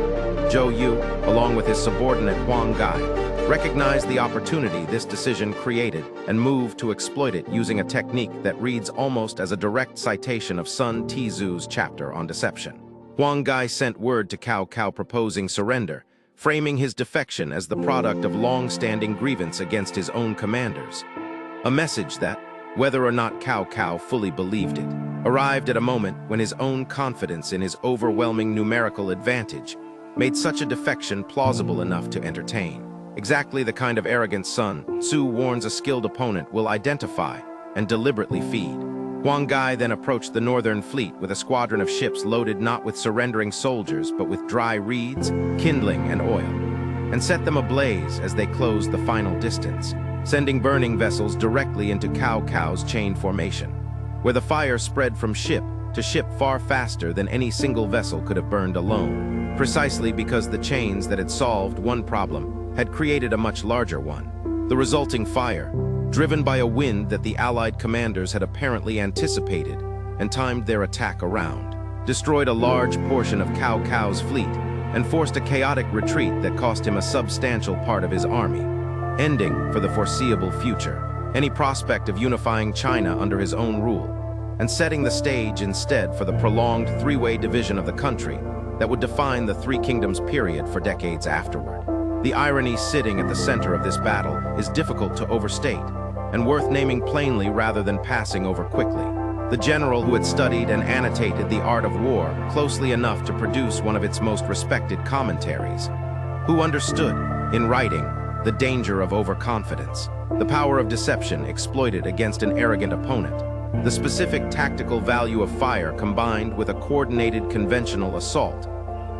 Zhou Yu, along with his subordinate Huang Gai, recognized the opportunity this decision created and moved to exploit it using a technique that reads almost as a direct citation of Sun Tzu's chapter on deception. Huang Gai sent word to Cao Cao proposing surrender, framing his defection as the product of long-standing grievance against his own commanders. A message that, whether or not Cao Cao fully believed it, arrived at a moment when his own confidence in his overwhelming numerical advantage made such a defection plausible enough to entertain. exactly the kind of arrogance Sun Tzu warns a skilled opponent will identify and deliberately feed. Huang Gai then approached the northern fleet with a squadron of ships loaded not with surrendering soldiers but with dry reeds, kindling, and oil, and set them ablaze as they closed the final distance, sending burning vessels directly into Cao Cao's chain formation, where the fire spread from ship to ship far faster than any single vessel could have burned alone, precisely because the chains that had solved one problem had created a much larger one. The resulting fire, driven by a wind that the Allied commanders had apparently anticipated and timed their attack around, destroyed a large portion of Cao Cao's fleet and forced a chaotic retreat that cost him a substantial part of his army, ending, for the foreseeable future, any prospect of unifying China under his own rule, and setting the stage instead for the prolonged three-way division of the country that would define the Three Kingdoms period for decades afterward. The irony sitting at the center of this battle is difficult to overstate and worth naming plainly rather than passing over quickly. The general who had studied and annotated the art of war closely enough to produce one of its most respected commentaries, who understood, in writing, the danger of overconfidence, the power of deception exploited against an arrogant opponent, the specific tactical value of fire combined with a coordinated conventional assault,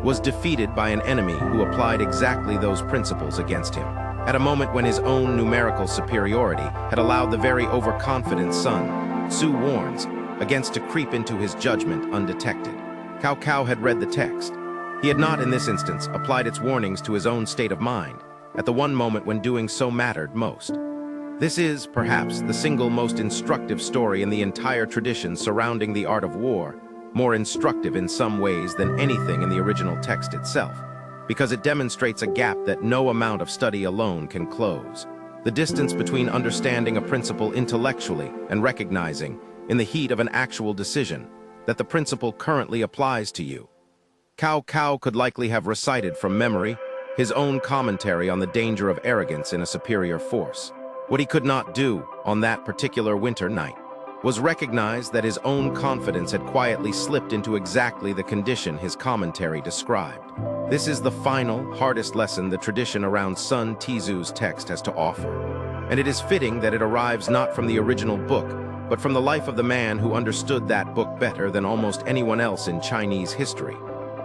was defeated by an enemy who applied exactly those principles against him, at a moment when his own numerical superiority had allowed the very overconfident Sun Tzu warns against to creep into his judgment undetected. Cao Cao had read the text. He had not, in this instance, applied its warnings to his own state of mind, at the one moment when doing so mattered most. This is, perhaps, the single most instructive story in the entire tradition surrounding the art of war, more instructive in some ways than anything in the original text itself, because it demonstrates a gap that no amount of study alone can close. The distance between understanding a principle intellectually and recognizing, in the heat of an actual decision, that the principle currently applies to you. Cao Cao could likely have recited from memory his own commentary on the danger of arrogance in a superior force. What he could not do on that particular winter night was recognize that his own confidence had quietly slipped into exactly the condition his commentary described. This is the final, hardest lesson the tradition around Sun Tzu's text has to offer, and it is fitting that it arrives not from the original book, but from the life of the man who understood that book better than almost anyone else in Chinese history,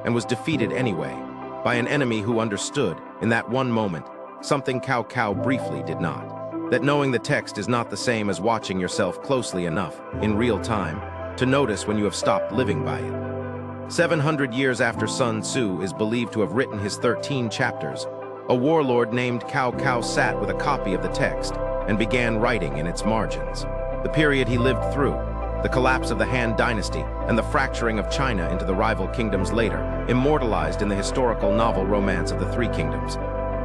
and was defeated anyway, by an enemy who understood, in that one moment, something Cao Cao briefly did not. That knowing the text is not the same as watching yourself closely enough, in real time, to notice when you have stopped living by it. 700 years after Sun Tzu is believed to have written his 13 chapters, a warlord named Cao Cao sat with a copy of the text and began writing in its margins. The period he lived through, the collapse of the Han Dynasty and the fracturing of China into the rival kingdoms later, immortalized in the historical novel romance of the Three Kingdoms,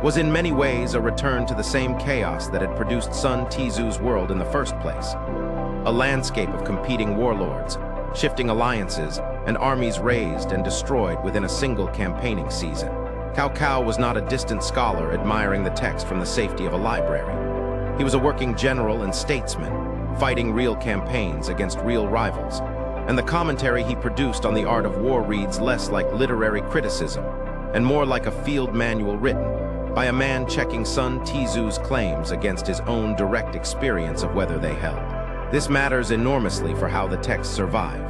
was in many ways a return to the same chaos that had produced Sun Tzu's world in the first place. A landscape of competing warlords, shifting alliances, and armies raised and destroyed within a single campaigning season. Cao Cao was not a distant scholar admiring the text from the safety of a library. He was a working general and statesman, fighting real campaigns against real rivals, and the commentary he produced on the art of war reads less like literary criticism and more like a field manual written by a man checking Sun Tzu's claims against his own direct experience of whether they held. This matters enormously for how the text survived.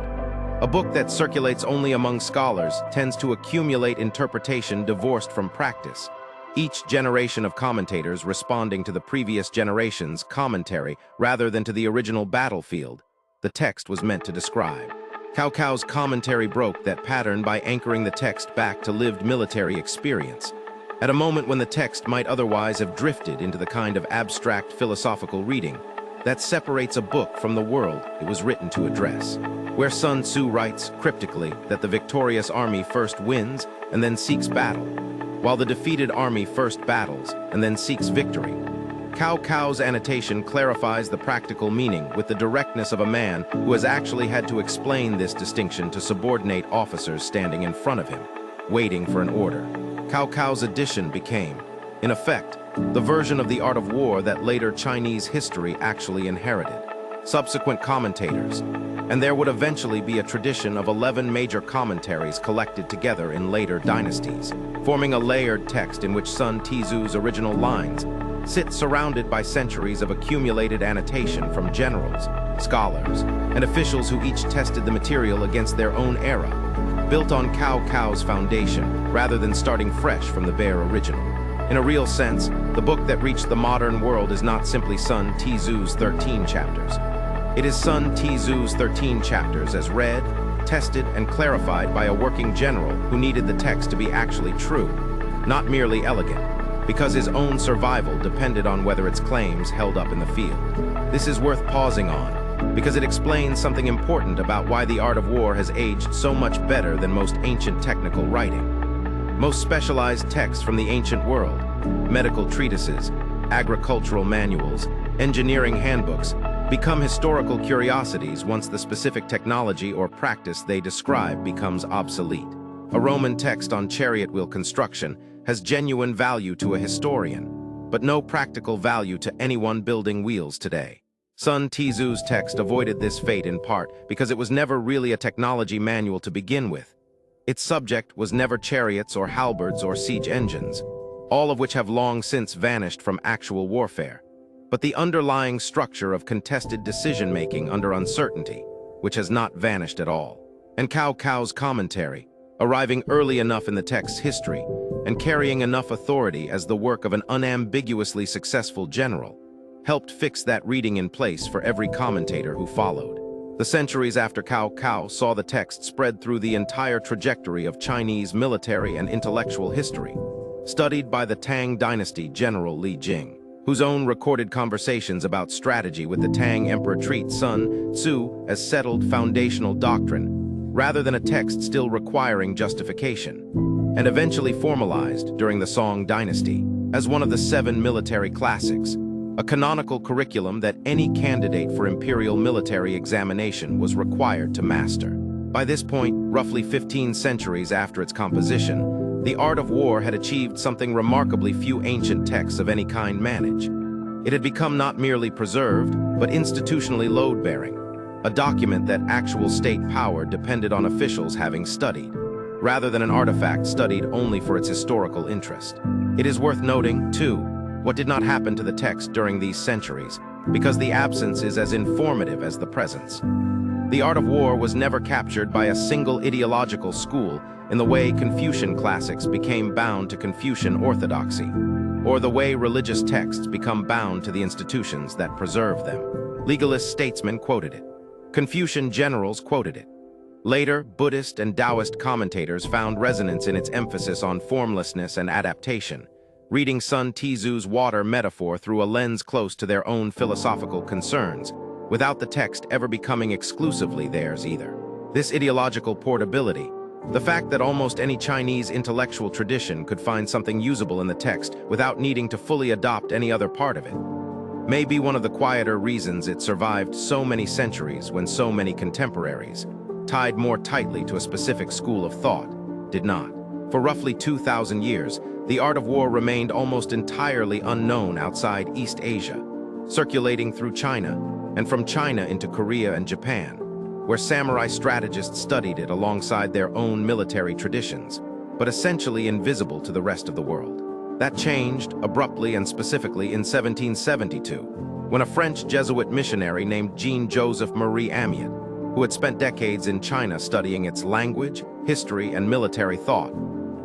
A book that circulates only among scholars tends to accumulate interpretation divorced from practice, each generation of commentators responding to the previous generation's commentary rather than to the original battlefield the text was meant to describe. Cao Cao's commentary broke that pattern by anchoring the text back to lived military experience, at a moment when the text might otherwise have drifted into the kind of abstract philosophical reading that separates a book from the world it was written to address, where Sun Tzu writes cryptically that the victorious army first wins and then seeks battle, while the defeated army first battles and then seeks victory. Cao Cao's annotation clarifies the practical meaning with the directness of a man who has actually had to explain this distinction to subordinate officers standing in front of him, waiting for an order. Cao Cao's edition became, in effect, the version of the art of war that later Chinese history actually inherited. Subsequent commentators, and there would eventually be a tradition of 11 major commentaries collected together in later dynasties, forming a layered text in which Sun Tzu's original lines sit surrounded by centuries of accumulated annotation from generals, scholars, and officials who each tested the material against their own era, built on Cao's foundation rather than starting fresh from the bare original. In a real sense, the book that reached the modern world is not simply Sun Tzu's 13 chapters. It is Sun Tzu's 13 chapters as read, tested, and clarified by a working general who needed the text to be actually true, not merely elegant, because his own survival depended on whether its claims held up in the field. This is worth pausing on, because it explains something important about why the art of war has aged so much better than most ancient technical writing. Most specialized texts from the ancient world, medical treatises, agricultural manuals, engineering handbooks, become historical curiosities once the specific technology or practice they describe becomes obsolete. A Roman text on chariot wheel construction has genuine value to a historian, but no practical value to anyone building wheels today. Sun Tzu's text avoided this fate in part because it was never really a technology manual to begin with. Its subject was never chariots or halberds or siege engines, all of which have long since vanished from actual warfare, but the underlying structure of contested decision-making under uncertainty, which has not vanished at all. And Cao's commentary, arriving early enough in the text's history and carrying enough authority as the work of an unambiguously successful general, helped fix that reading in place for every commentator who followed. The centuries after Cao saw the text spread through the entire trajectory of Chinese military and intellectual history, studied by the Tang dynasty general Li Jing, whose own recorded conversations about strategy with the Tang emperor treat Sun Tzu as settled foundational doctrine, rather than a text still requiring justification, and eventually formalized during the Song dynasty as one of the 7 military classics, a canonical curriculum that any candidate for imperial military examination was required to master. By this point, roughly 15 centuries after its composition, the art of war had achieved something remarkably few ancient texts of any kind manage. It had become not merely preserved, but institutionally load-bearing, a document that actual state power depended on officials having studied, rather than an artifact studied only for its historical interest. It is worth noting, too, what did not happen to the text during these centuries, because the absence is as informative as the presence. The art of war was never captured by a single ideological school in the way Confucian classics became bound to Confucian orthodoxy, or the way religious texts become bound to the institutions that preserve them. Legalist statesmen quoted it. Confucian generals quoted it. Later, Buddhist and Taoist commentators found resonance in its emphasis on formlessness and adaptation, reading Sun Tzu's water metaphor through a lens close to their own philosophical concerns, without the text ever becoming exclusively theirs either. This ideological portability, the fact that almost any Chinese intellectual tradition could find something usable in the text without needing to fully adopt any other part of it, may be one of the quieter reasons it survived so many centuries when so many contemporaries, tied more tightly to a specific school of thought, did not. For roughly 2,000 years, the art of war remained almost entirely unknown outside East Asia, circulating through China, and from China into Korea and Japan, where samurai strategists studied it alongside their own military traditions, but essentially invisible to the rest of the world. That changed, abruptly and specifically, in 1772, when a French Jesuit missionary named Jean-Joseph Marie Amiot, who had spent decades in China studying its language, history, and military thought,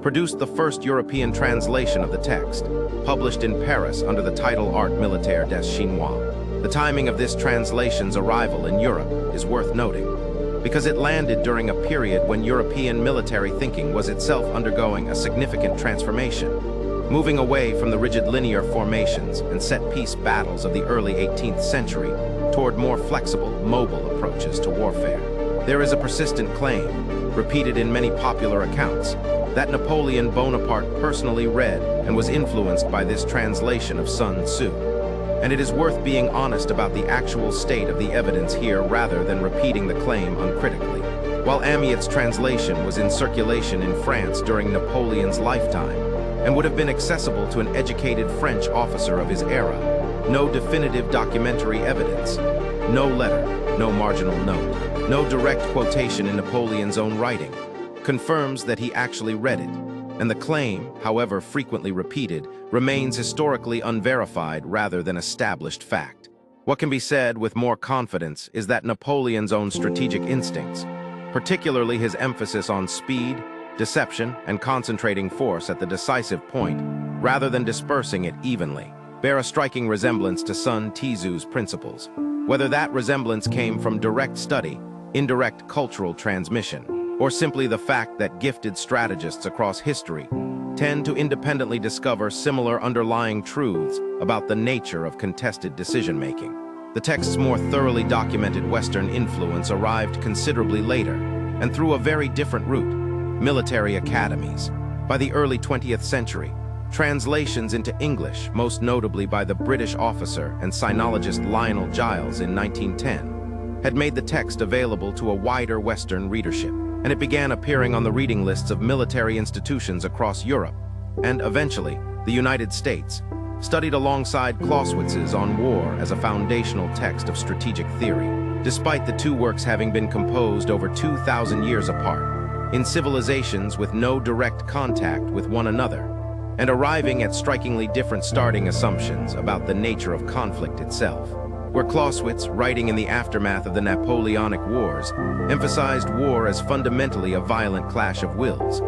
produced the first European translation of the text, published in Paris under the title Art Militaire des Chinois. The timing of this translation's arrival in Europe is worth noting, because it landed during a period when European military thinking was itself undergoing a significant transformation, moving away from the rigid linear formations and set-piece battles of the early 18th century toward more flexible, mobile approaches to warfare. There is a persistent claim, repeated in many popular accounts, that Napoleon Bonaparte personally read and was influenced by this translation of Sun Tzu. And it is worth being honest about the actual state of the evidence here rather than repeating the claim uncritically. While Amiot's translation was in circulation in France during Napoleon's lifetime, and would have been accessible to an educated French officer of his era, no definitive documentary evidence, No letter, no marginal note, no direct quotation in Napoleon's own writing, confirms that he actually read it, and the claim, however frequently repeated, remains historically unverified rather than established fact. What can be said with more confidence is that Napoleon's own strategic instincts, particularly his emphasis on speed, deception, and concentrating force at the decisive point, rather than dispersing it evenly, bear a striking resemblance to Sun Tzu's principles. Whether that resemblance came from direct study, indirect cultural transmission, or simply the fact that gifted strategists across history tend to independently discover similar underlying truths about the nature of contested decision-making. The text's more thoroughly documented Western influence arrived considerably later, and through a very different route: military academies. By the early 20th century, translations into English, most notably by the British officer and sinologist Lionel Giles in 1910, had made the text available to a wider Western readership, and it began appearing on the reading lists of military institutions across Europe, and eventually the United States, studied alongside Clausewitz's On War as a foundational text of strategic theory, despite the two works having been composed over 2,000 years apart, in civilizations with no direct contact with one another, and arriving at strikingly different starting assumptions about the nature of conflict itself. Where Clausewitz, writing in the aftermath of the Napoleonic Wars, emphasized war as fundamentally a violent clash of wills,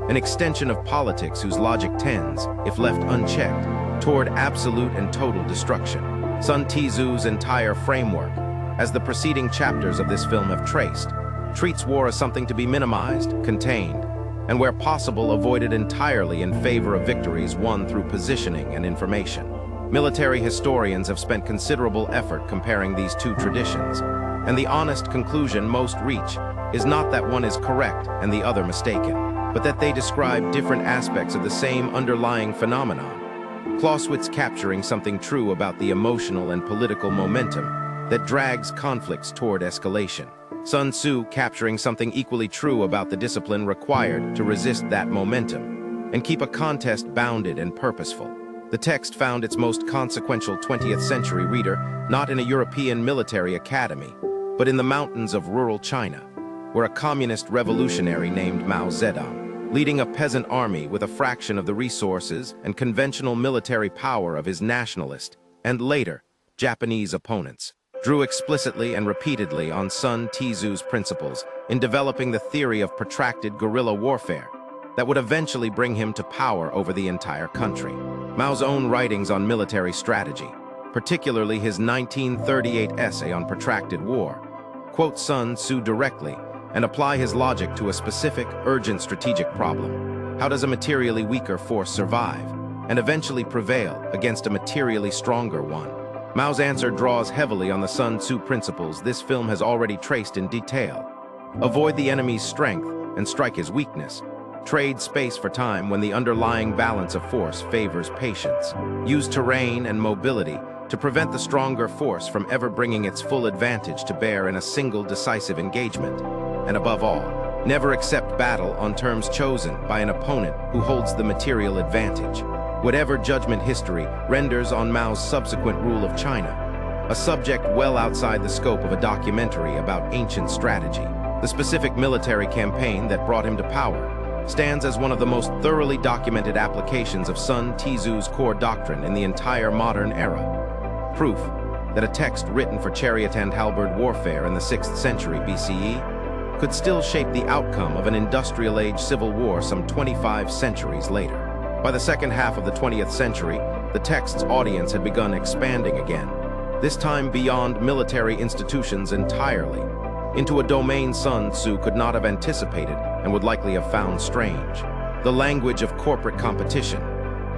an extension of politics whose logic tends, if left unchecked, toward absolute and total destruction. Sun Tzu's entire framework, as the preceding chapters of this film have traced, treats war as something to be minimized, contained, and where possible avoided entirely in favor of victories won through positioning and information. Military historians have spent considerable effort comparing these two traditions, and the honest conclusion most reach is not that one is correct and the other mistaken, but that they describe different aspects of the same underlying phenomenon. Clausewitz capturing something true about the emotional and political momentum that drags conflicts toward escalation. Sun Tzu capturing something equally true about the discipline required to resist that momentum and keep a contest bounded and purposeful. The text found its most consequential 20th century reader not in a European military academy, but in the mountains of rural China, where a communist revolutionary named Mao Zedong, leading a peasant army with a fraction of the resources and conventional military power of his nationalist, and later, Japanese opponents, drew explicitly and repeatedly on Sun Tzu's principles in developing the theory of protracted guerrilla warfare that would eventually bring him to power over the entire country. Mao's own writings on military strategy, particularly his 1938 essay on protracted war, quote Sun Tzu directly and apply his logic to a specific, urgent strategic problem. How does a materially weaker force survive and eventually prevail against a materially stronger one? Mao's answer draws heavily on the Sun Tzu principles this film has already traced in detail. Avoid the enemy's strength and strike his weakness. Trade space for time when the underlying balance of force favors patience. Use terrain and mobility to prevent the stronger force from ever bringing its full advantage to bear in a single decisive engagement. And above all, never accept battle on terms chosen by an opponent who holds the material advantage. Whatever judgment history renders on Mao's subsequent rule of China, a subject well outside the scope of a documentary about ancient strategy, the specific military campaign that brought him to power stands as one of the most thoroughly documented applications of Sun Tzu's core doctrine in the entire modern era. Proof that a text written for chariot and halberd warfare in the 6th century BCE could still shape the outcome of an industrial age civil war some 25 centuries later. By the second half of the 20th century, the text's audience had begun expanding again, this time beyond military institutions entirely, into a domain Sun Tzu could not have anticipated and would likely have found strange: the language of corporate competition.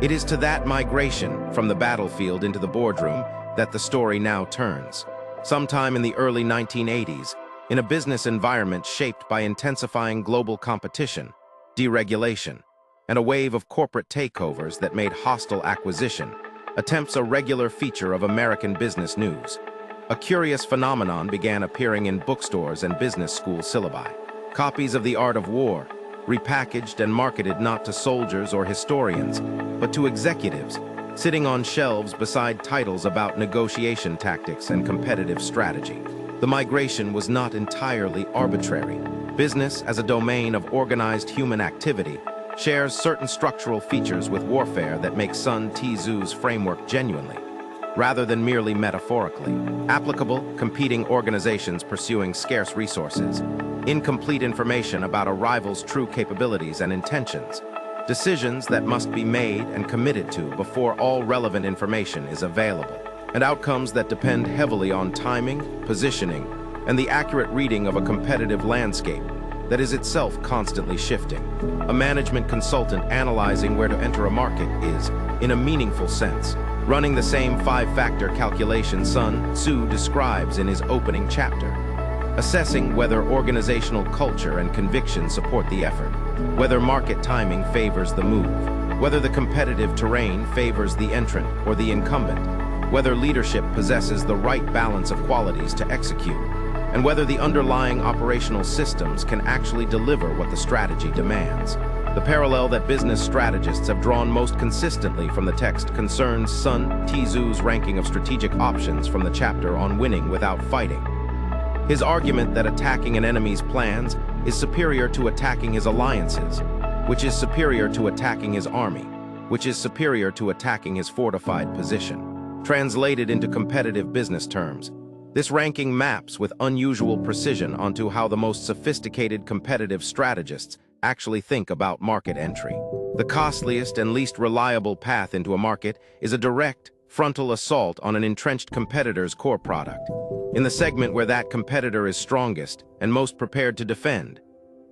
It is to that migration from the battlefield into the boardroom that the story now turns. Sometime in the early 1980s, in a business environment shaped by intensifying global competition, deregulation, and a wave of corporate takeovers that made hostile acquisition attempts a regular feature of American business news. A curious phenomenon began appearing in bookstores and business school syllabi. Copies of The Art of War, repackaged and marketed not to soldiers or historians, but to executives, sitting on shelves beside titles about negotiation tactics and competitive strategy. The migration was not entirely arbitrary. Business, as a domain of organized human activity, shares certain structural features with warfare that make Sun Tzu's framework genuinely, rather than merely metaphorically, applicable. Competing organizations pursuing scarce resources, incomplete information about a rival's true capabilities and intentions, decisions that must be made and committed to before all relevant information is available, and outcomes that depend heavily on timing, positioning, and the accurate reading of a competitive landscape that is itself constantly shifting. A management consultant analyzing where to enter a market is, in a meaningful sense, running the same five-factor calculation Sun Tzu describes in his opening chapter, assessing whether organizational culture and conviction support the effort, whether market timing favors the move, whether the competitive terrain favors the entrant or the incumbent, whether leadership possesses the right balance of qualities to execute, and whether the underlying operational systems can actually deliver what the strategy demands. The parallel that business strategists have drawn most consistently from the text concerns Sun Tzu's ranking of strategic options from the chapter on winning without fighting. His argument that attacking an enemy's plans is superior to attacking his alliances, which is superior to attacking his army, which is superior to attacking his fortified position. Translated into competitive business terms, this ranking maps with unusual precision onto how the most sophisticated competitive strategists actually think about market entry. The costliest and least reliable path into a market is a direct, frontal assault on an entrenched competitor's core product, in the segment where that competitor is strongest and most prepared to defend.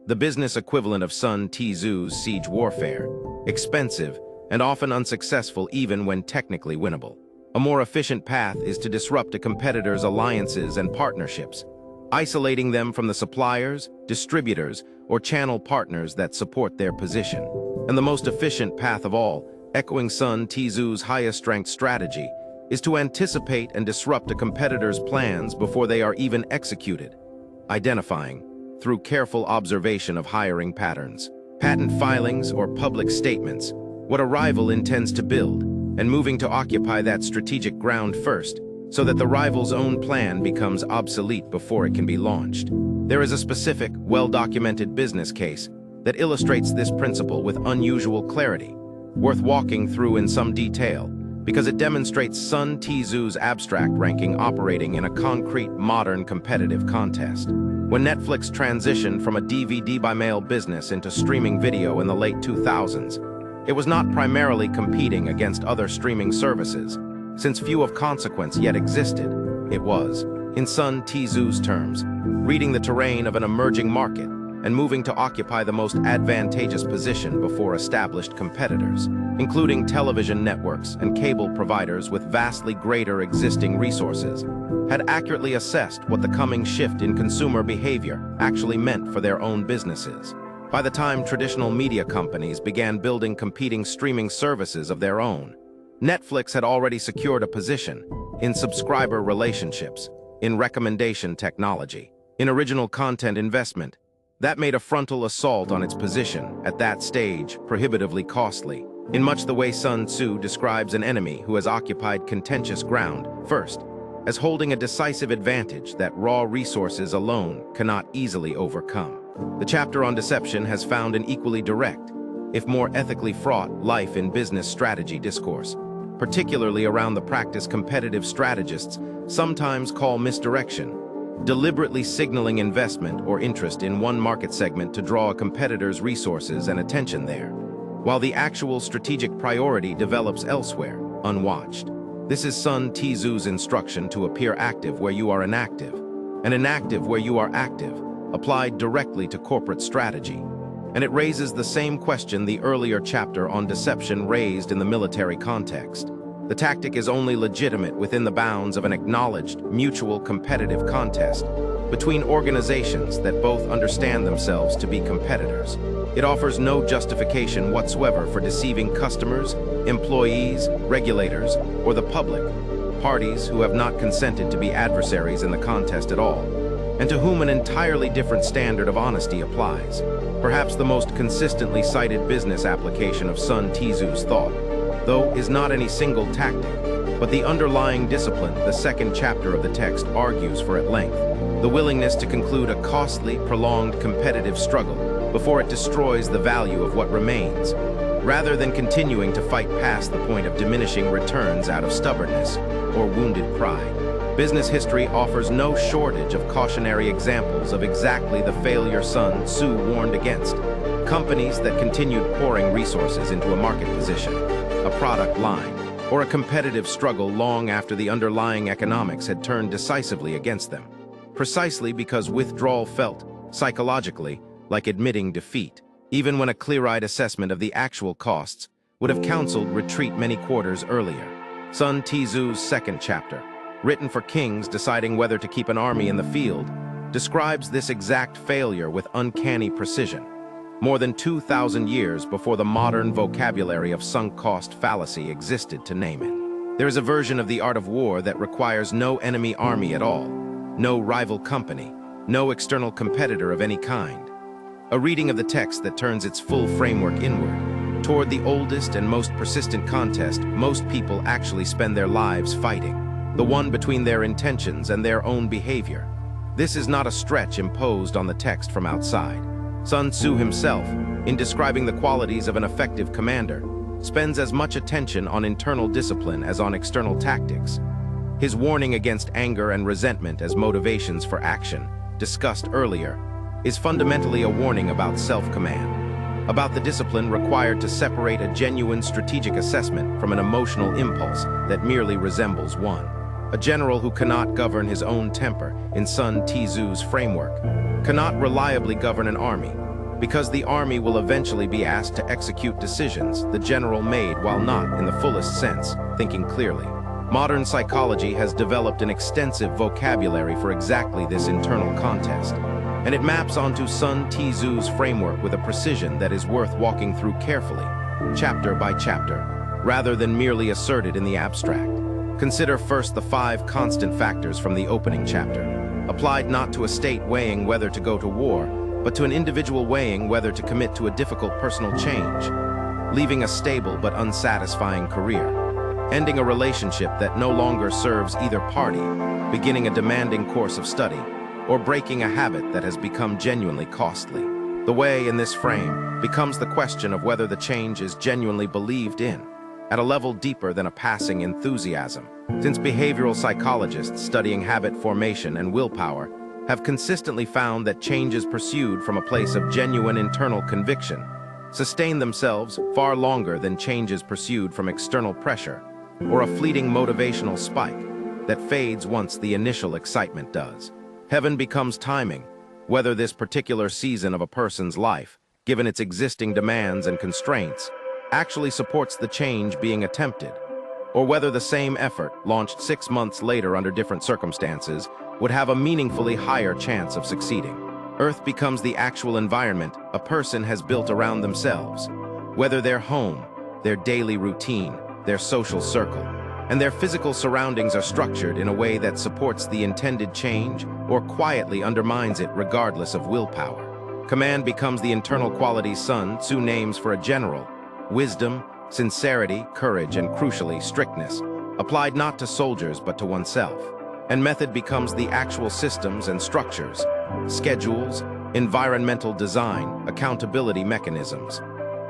The business equivalent of Sun Tzu's siege warfare, expensive and often unsuccessful even when technically winnable. A more efficient path is to disrupt a competitor's alliances and partnerships, isolating them from the suppliers, distributors, or channel partners that support their position. And the most efficient path of all, echoing Sun Tzu's highest strength strategy, is to anticipate and disrupt a competitor's plans before they are even executed, identifying, through careful observation of hiring patterns, patent filings, or public statements, what a rival intends to build, and moving to occupy that strategic ground first, so that the rival's own plan becomes obsolete before it can be launched. There is a specific, well-documented business case that illustrates this principle with unusual clarity, worth walking through in some detail, because it demonstrates Sun Tzu's abstract ranking operating in a concrete, modern competitive contest. When Netflix transitioned from a DVD-by-mail business into streaming video in the late 2000s, it was not primarily competing against other streaming services, since few of consequence yet existed. It was, in Sun Tzu's terms, reading the terrain of an emerging market and moving to occupy the most advantageous position before established competitors, including television networks and cable providers with vastly greater existing resources, had accurately assessed what the coming shift in consumer behavior actually meant for their own businesses. By the time traditional media companies began building competing streaming services of their own, Netflix had already secured a position in subscriber relationships, in recommendation technology, in original content investment. That made a frontal assault on its position at that stage prohibitively costly, in much the way Sun Tzu describes an enemy who has occupied contentious ground first, as holding a decisive advantage that raw resources alone cannot easily overcome. The chapter on deception has found an equally direct, if more ethically fraught, life in business strategy discourse, particularly around the practice competitive strategists sometimes call misdirection, deliberately signaling investment or interest in one market segment to draw a competitor's resources and attention there, while the actual strategic priority develops elsewhere, unwatched. This is Sun Tzu's instruction to appear active where you are inactive, and inactive where you are active, applied directly to corporate strategy. And it raises the same question the earlier chapter on deception raised in the military context. The tactic is only legitimate within the bounds of an acknowledged, mutual competitive contest between organizations that both understand themselves to be competitors. It offers no justification whatsoever for deceiving customers, employees, regulators, or the public, parties who have not consented to be adversaries in the contest at all, and to whom an entirely different standard of honesty applies. Perhaps the most consistently cited business application of Sun Tzu's thought though, is not any single tactic, but the underlying discipline the second chapter of the text argues for at length, the willingness to conclude a costly, prolonged competitive struggle before it destroys the value of what remains, rather than continuing to fight past the point of diminishing returns out of stubbornness or wounded pride. Business history offers no shortage of cautionary examples of exactly the failure Sun Tzu warned against. Companies that continued pouring resources into a market position, a product line, or a competitive struggle long after the underlying economics had turned decisively against them, precisely because withdrawal felt, psychologically, like admitting defeat, even when a clear-eyed assessment of the actual costs would have counseled retreat many quarters earlier. Sun Tzu's second chapter, written for kings deciding whether to keep an army in the field, describes this exact failure with uncanny precision, more than 2,000 years before the modern vocabulary of sunk cost fallacy existed to name it. There is a version of the art of war that requires no enemy army at all, no rival company, no external competitor of any kind. A reading of the text that turns its full framework inward, toward the oldest and most persistent contest most people actually spend their lives fighting, the one between their intentions and their own behavior. This is not a stretch imposed on the text from outside. Sun Tzu himself, in describing the qualities of an effective commander, spends as much attention on internal discipline as on external tactics. His warning against anger and resentment as motivations for action, discussed earlier, is fundamentally a warning about self-command, about the discipline required to separate a genuine strategic assessment from an emotional impulse that merely resembles one. A general who cannot govern his own temper, in Sun Tzu's framework, cannot reliably govern an army, because the army will eventually be asked to execute decisions the general made while not, in the fullest sense, thinking clearly. Modern psychology has developed an extensive vocabulary for exactly this internal contest, and it maps onto Sun Tzu's framework with a precision that is worth walking through carefully, chapter by chapter, rather than merely asserted in the abstract. Consider first the 5 constant factors from the opening chapter, applied not to a state weighing whether to go to war, but to an individual weighing whether to commit to a difficult personal change, leaving a stable but unsatisfying career, ending a relationship that no longer serves either party, beginning a demanding course of study, or breaking a habit that has become genuinely costly. The way in this frame becomes the question of whether the change is genuinely believed in, at a level deeper than a passing enthusiasm, since behavioral psychologists studying habit formation and willpower have consistently found that changes pursued from a place of genuine internal conviction sustain themselves far longer than changes pursued from external pressure or a fleeting motivational spike that fades once the initial excitement does. Heaven becomes timing, whether this particular season of a person's life, given its existing demands and constraints, actually supports the change being attempted, or whether the same effort, launched 6 months later under different circumstances, would have a meaningfully higher chance of succeeding. Earth becomes the actual environment a person has built around themselves, whether their home, their daily routine, their social circle, and their physical surroundings are structured in a way that supports the intended change or quietly undermines it regardless of willpower. Command becomes the internal qualities Sun Tzu names for a general: wisdom, sincerity, courage, and crucially, strictness, applied not to soldiers but to oneself. And method becomes the actual systems and structures, schedules, environmental design, accountability mechanisms,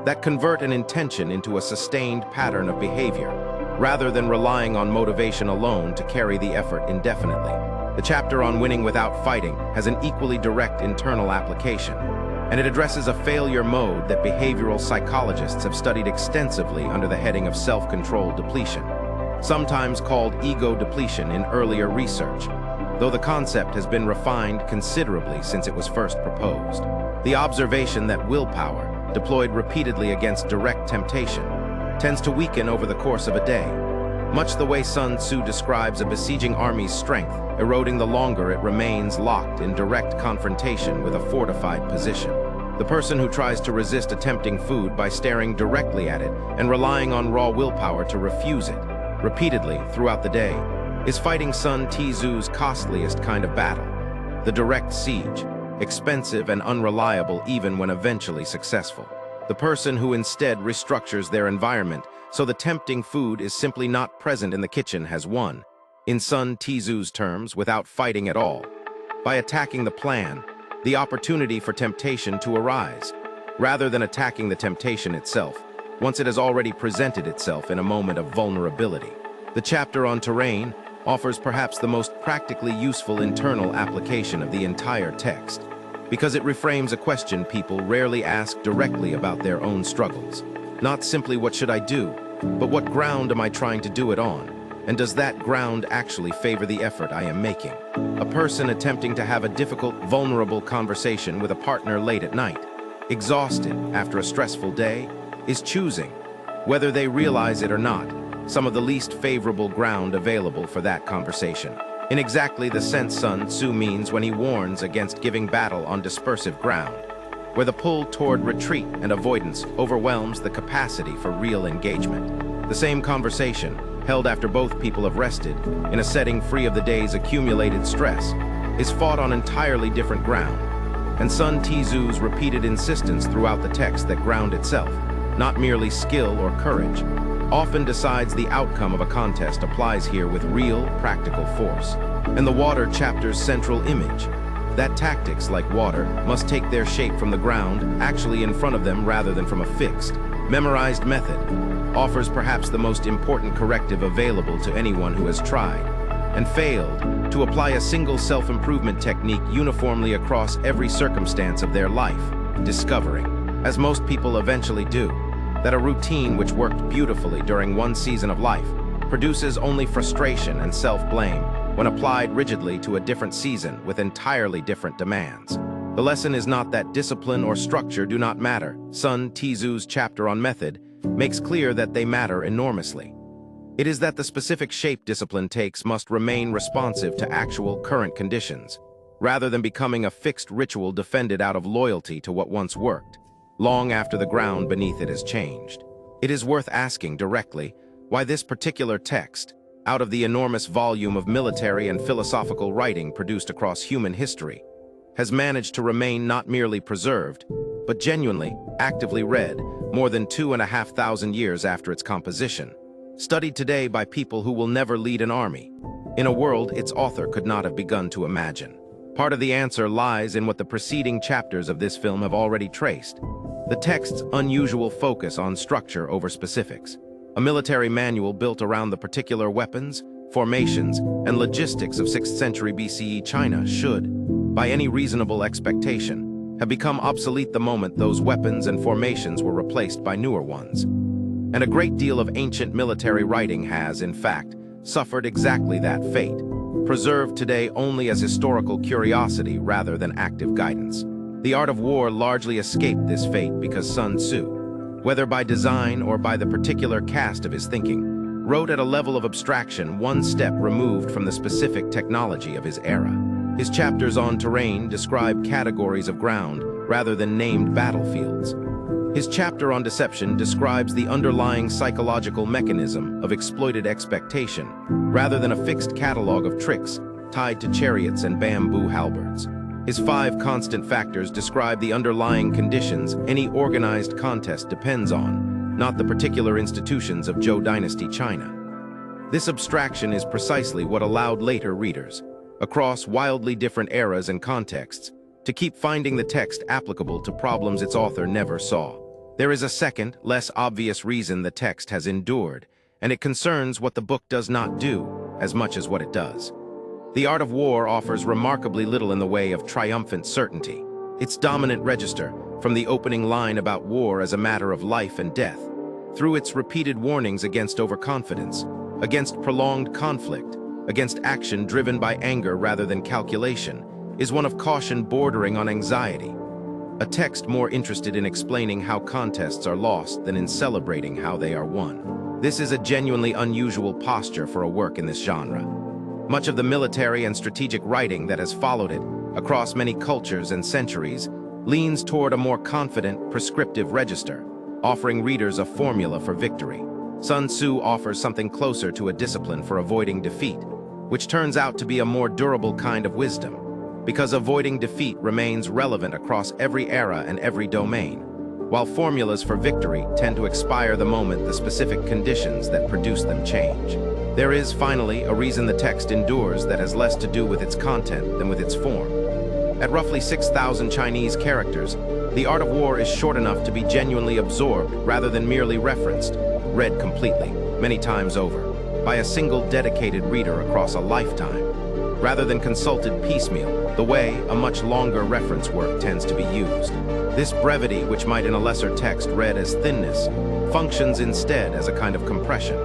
that convert an intention into a sustained pattern of behavior, rather than relying on motivation alone to carry the effort indefinitely. The chapter on winning without fighting has an equally direct internal application, and it addresses a failure mode that behavioral psychologists have studied extensively under the heading of self-control depletion, sometimes called ego depletion in earlier research, though the concept has been refined considerably since it was first proposed. The observation that willpower, deployed repeatedly against direct temptation, tends to weaken over the course of a day, much the way Sun Tzu describes a besieging army's strength, eroding the longer it remains locked in direct confrontation with a fortified position. The person who tries to resist a tempting food by staring directly at it and relying on raw willpower to refuse it, repeatedly throughout the day, is fighting Sun Tzu's costliest kind of battle, the direct siege, expensive and unreliable even when eventually successful. The person who instead restructures their environment So the tempting food is simply not present in the kitchen has won, in Sun Tzu's terms, without fighting at all. By attacking the plan, the opportunity for temptation to arise, rather than attacking the temptation itself, once it has already presented itself in a moment of vulnerability. The chapter on terrain offers perhaps the most practically useful internal application of the entire text, because it reframes a question people rarely ask directly about their own struggles. Not simply what should I do, but what ground am I trying to do it on, and does that ground actually favor the effort I am making? A person attempting to have a difficult, vulnerable conversation with a partner late at night, exhausted after a stressful day, is choosing, whether they realize it or not, some of the least favorable ground available for that conversation. In exactly the sense Sun Tzu means when he warns against giving battle on dispersive ground, where the pull toward retreat and avoidance overwhelms the capacity for real engagement. The same conversation, held after both people have rested, in a setting free of the day's accumulated stress, is fought on entirely different ground. And Sun Tzu's repeated insistence throughout the text that ground itself, not merely skill or courage, often decides the outcome of a contest applies here with real, practical force. And the water chapter's central image, that tactics, like water, must take their shape from the ground, actually in front of them rather than from a fixed, memorized method, offers perhaps the most important corrective available to anyone who has tried and failed to apply a single self-improvement technique uniformly across every circumstance of their life, discovering, as most people eventually do, that a routine which worked beautifully during one season of life produces only frustration and self-blame when applied rigidly to a different season with entirely different demands. The lesson is not that discipline or structure do not matter. Sun Tzu's chapter on method makes clear that they matter enormously. It is that the specific shape discipline takes must remain responsive to actual current conditions, rather than becoming a fixed ritual defended out of loyalty to what once worked, long after the ground beneath it has changed. It is worth asking directly why this particular text, out of the enormous volume of military and philosophical writing produced across human history, has managed to remain not merely preserved, but genuinely, actively read more than 2,500 years after its composition, studied today by people who will never lead an army, in a world its author could not have begun to imagine. Part of the answer lies in what the preceding chapters of this film have already traced: the text's unusual focus on structure over specifics. A military manual built around the particular weapons, formations, and logistics of 6th century BCE China should, by any reasonable expectation, have become obsolete the moment those weapons and formations were replaced by newer ones. And a great deal of ancient military writing has, in fact, suffered exactly that fate, preserved today only as historical curiosity rather than active guidance. The art of war largely escaped this fate because Sun Tzu, whether by design or by the particular cast of his thinking, wrote at a level of abstraction one step removed from the specific technology of his era. His chapters on terrain describe categories of ground rather than named battlefields. His chapter on deception describes the underlying psychological mechanism of exploited expectation rather than a fixed catalog of tricks tied to chariots and bamboo halberds. His 5 constant factors describe the underlying conditions any organized contest depends on, not the particular institutions of Zhou Dynasty China. This abstraction is precisely what allowed later readers, across wildly different eras and contexts, to keep finding the text applicable to problems its author never saw. There is a second, less obvious reason the text has endured, and it concerns what the book does not do as much as what it does. The art of war offers remarkably little in the way of triumphant certainty. Its dominant register, from the opening line about war as a matter of life and death, through its repeated warnings against overconfidence, against prolonged conflict, against action driven by anger rather than calculation, is one of caution bordering on anxiety. A text more interested in explaining how contests are lost than in celebrating how they are won. This is a genuinely unusual posture for a work in this genre. Much of the military and strategic writing that has followed it, across many cultures and centuries, leans toward a more confident, prescriptive register, offering readers a formula for victory. Sun Tzu offers something closer to a discipline for avoiding defeat, which turns out to be a more durable kind of wisdom, because avoiding defeat remains relevant across every era and every domain, while formulas for victory tend to expire the moment the specific conditions that produce them change. There is, finally, a reason the text endures that has less to do with its content than with its form. At roughly 6,000 Chinese characters, The Art of War is short enough to be genuinely absorbed rather than merely referenced, read completely, many times over, by a single dedicated reader across a lifetime, rather than consulted piecemeal, the way a much longer reference work tends to be used. This brevity, which might in a lesser text read as thinness, functions instead as a kind of compression,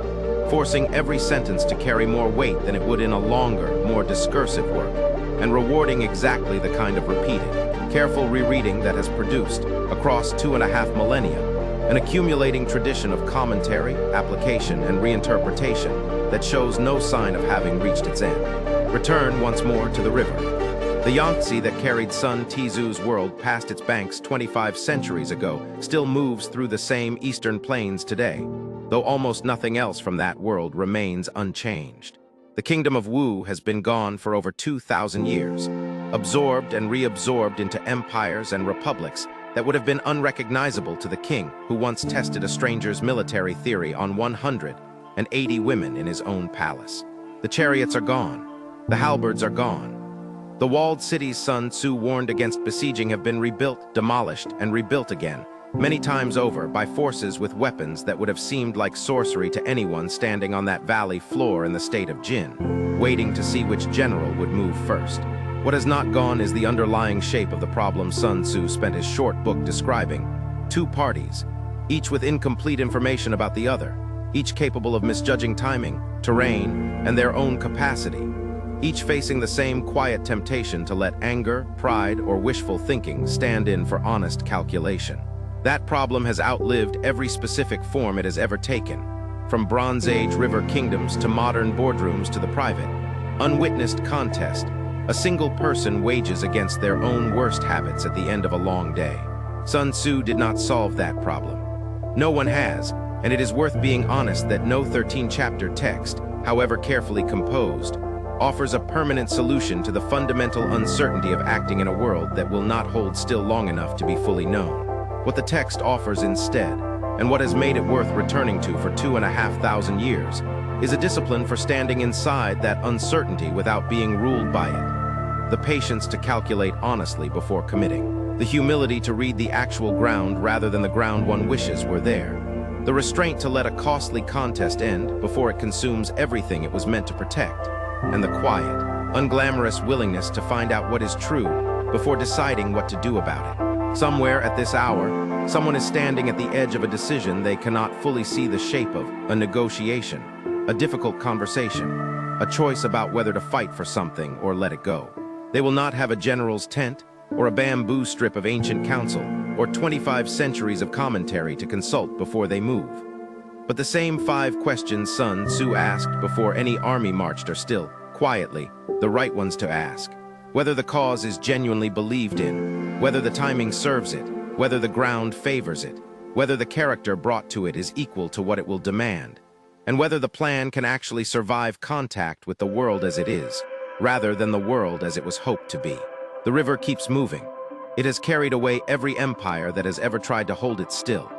forcing every sentence to carry more weight than it would in a longer, more discursive work, and rewarding exactly the kind of repeated, careful rereading that has produced, across 2.5 millennia, an accumulating tradition of commentary, application, and reinterpretation that shows no sign of having reached its end. Return once more to the river. The Yangtze that carried Sun Tzu's world past its banks 25 centuries ago still moves through the same eastern plains today, though almost nothing else from that world remains unchanged. The kingdom of Wu has been gone for over 2,000 years, absorbed and reabsorbed into empires and republics that would have been unrecognizable to the king who once tested a stranger's military theory on 180 women in his own palace. The chariots are gone. The halberds are gone. The walled cities Sun Tzu warned against besieging have been rebuilt, demolished, and rebuilt again, many times over by forces with weapons that would have seemed like sorcery to anyone standing on that valley floor in the state of Jin, waiting to see which general would move first. What has not gone is the underlying shape of the problem Sun Tzu spent his short book describing. Two parties, each with incomplete information about the other, each capable of misjudging timing, terrain, and their own capacity, each facing the same quiet temptation to let anger, pride, or wishful thinking stand in for honest calculation. That problem has outlived every specific form it has ever taken, from Bronze Age river kingdoms to modern boardrooms to the private, unwitnessed contest a single person wages against their own worst habits at the end of a long day. Sun Tzu did not solve that problem. No one has, and it is worth being honest that no 13-chapter text, however carefully composed, offers a permanent solution to the fundamental uncertainty of acting in a world that will not hold still long enough to be fully known. What the text offers instead, and what has made it worth returning to for 2,500 years, is a discipline for standing inside that uncertainty without being ruled by it. The patience to calculate honestly before committing. The humility to read the actual ground rather than the ground one wishes were there. The restraint to let a costly contest end before it consumes everything it was meant to protect. And the quiet, unglamorous willingness to find out what is true before deciding what to do about it. Somewhere at this hour, someone is standing at the edge of a decision they cannot fully see the shape of, a negotiation, a difficult conversation, a choice about whether to fight for something or let it go. They will not have a general's tent, or a bamboo strip of ancient counsel, or 25 centuries of commentary to consult before they move. But the same 5 questions Sun Tzu asked before any army marched are still, quietly, the right ones to ask. Whether the cause is genuinely believed in, whether the timing serves it, whether the ground favors it, whether the character brought to it is equal to what it will demand, and whether the plan can actually survive contact with the world as it is, rather than the world as it was hoped to be. The river keeps moving. It has carried away every empire that has ever tried to hold it still.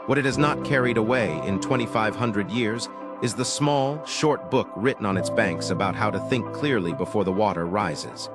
What it has not carried away in 2,500 years is the small, short book written on its banks about how to think clearly before the water rises.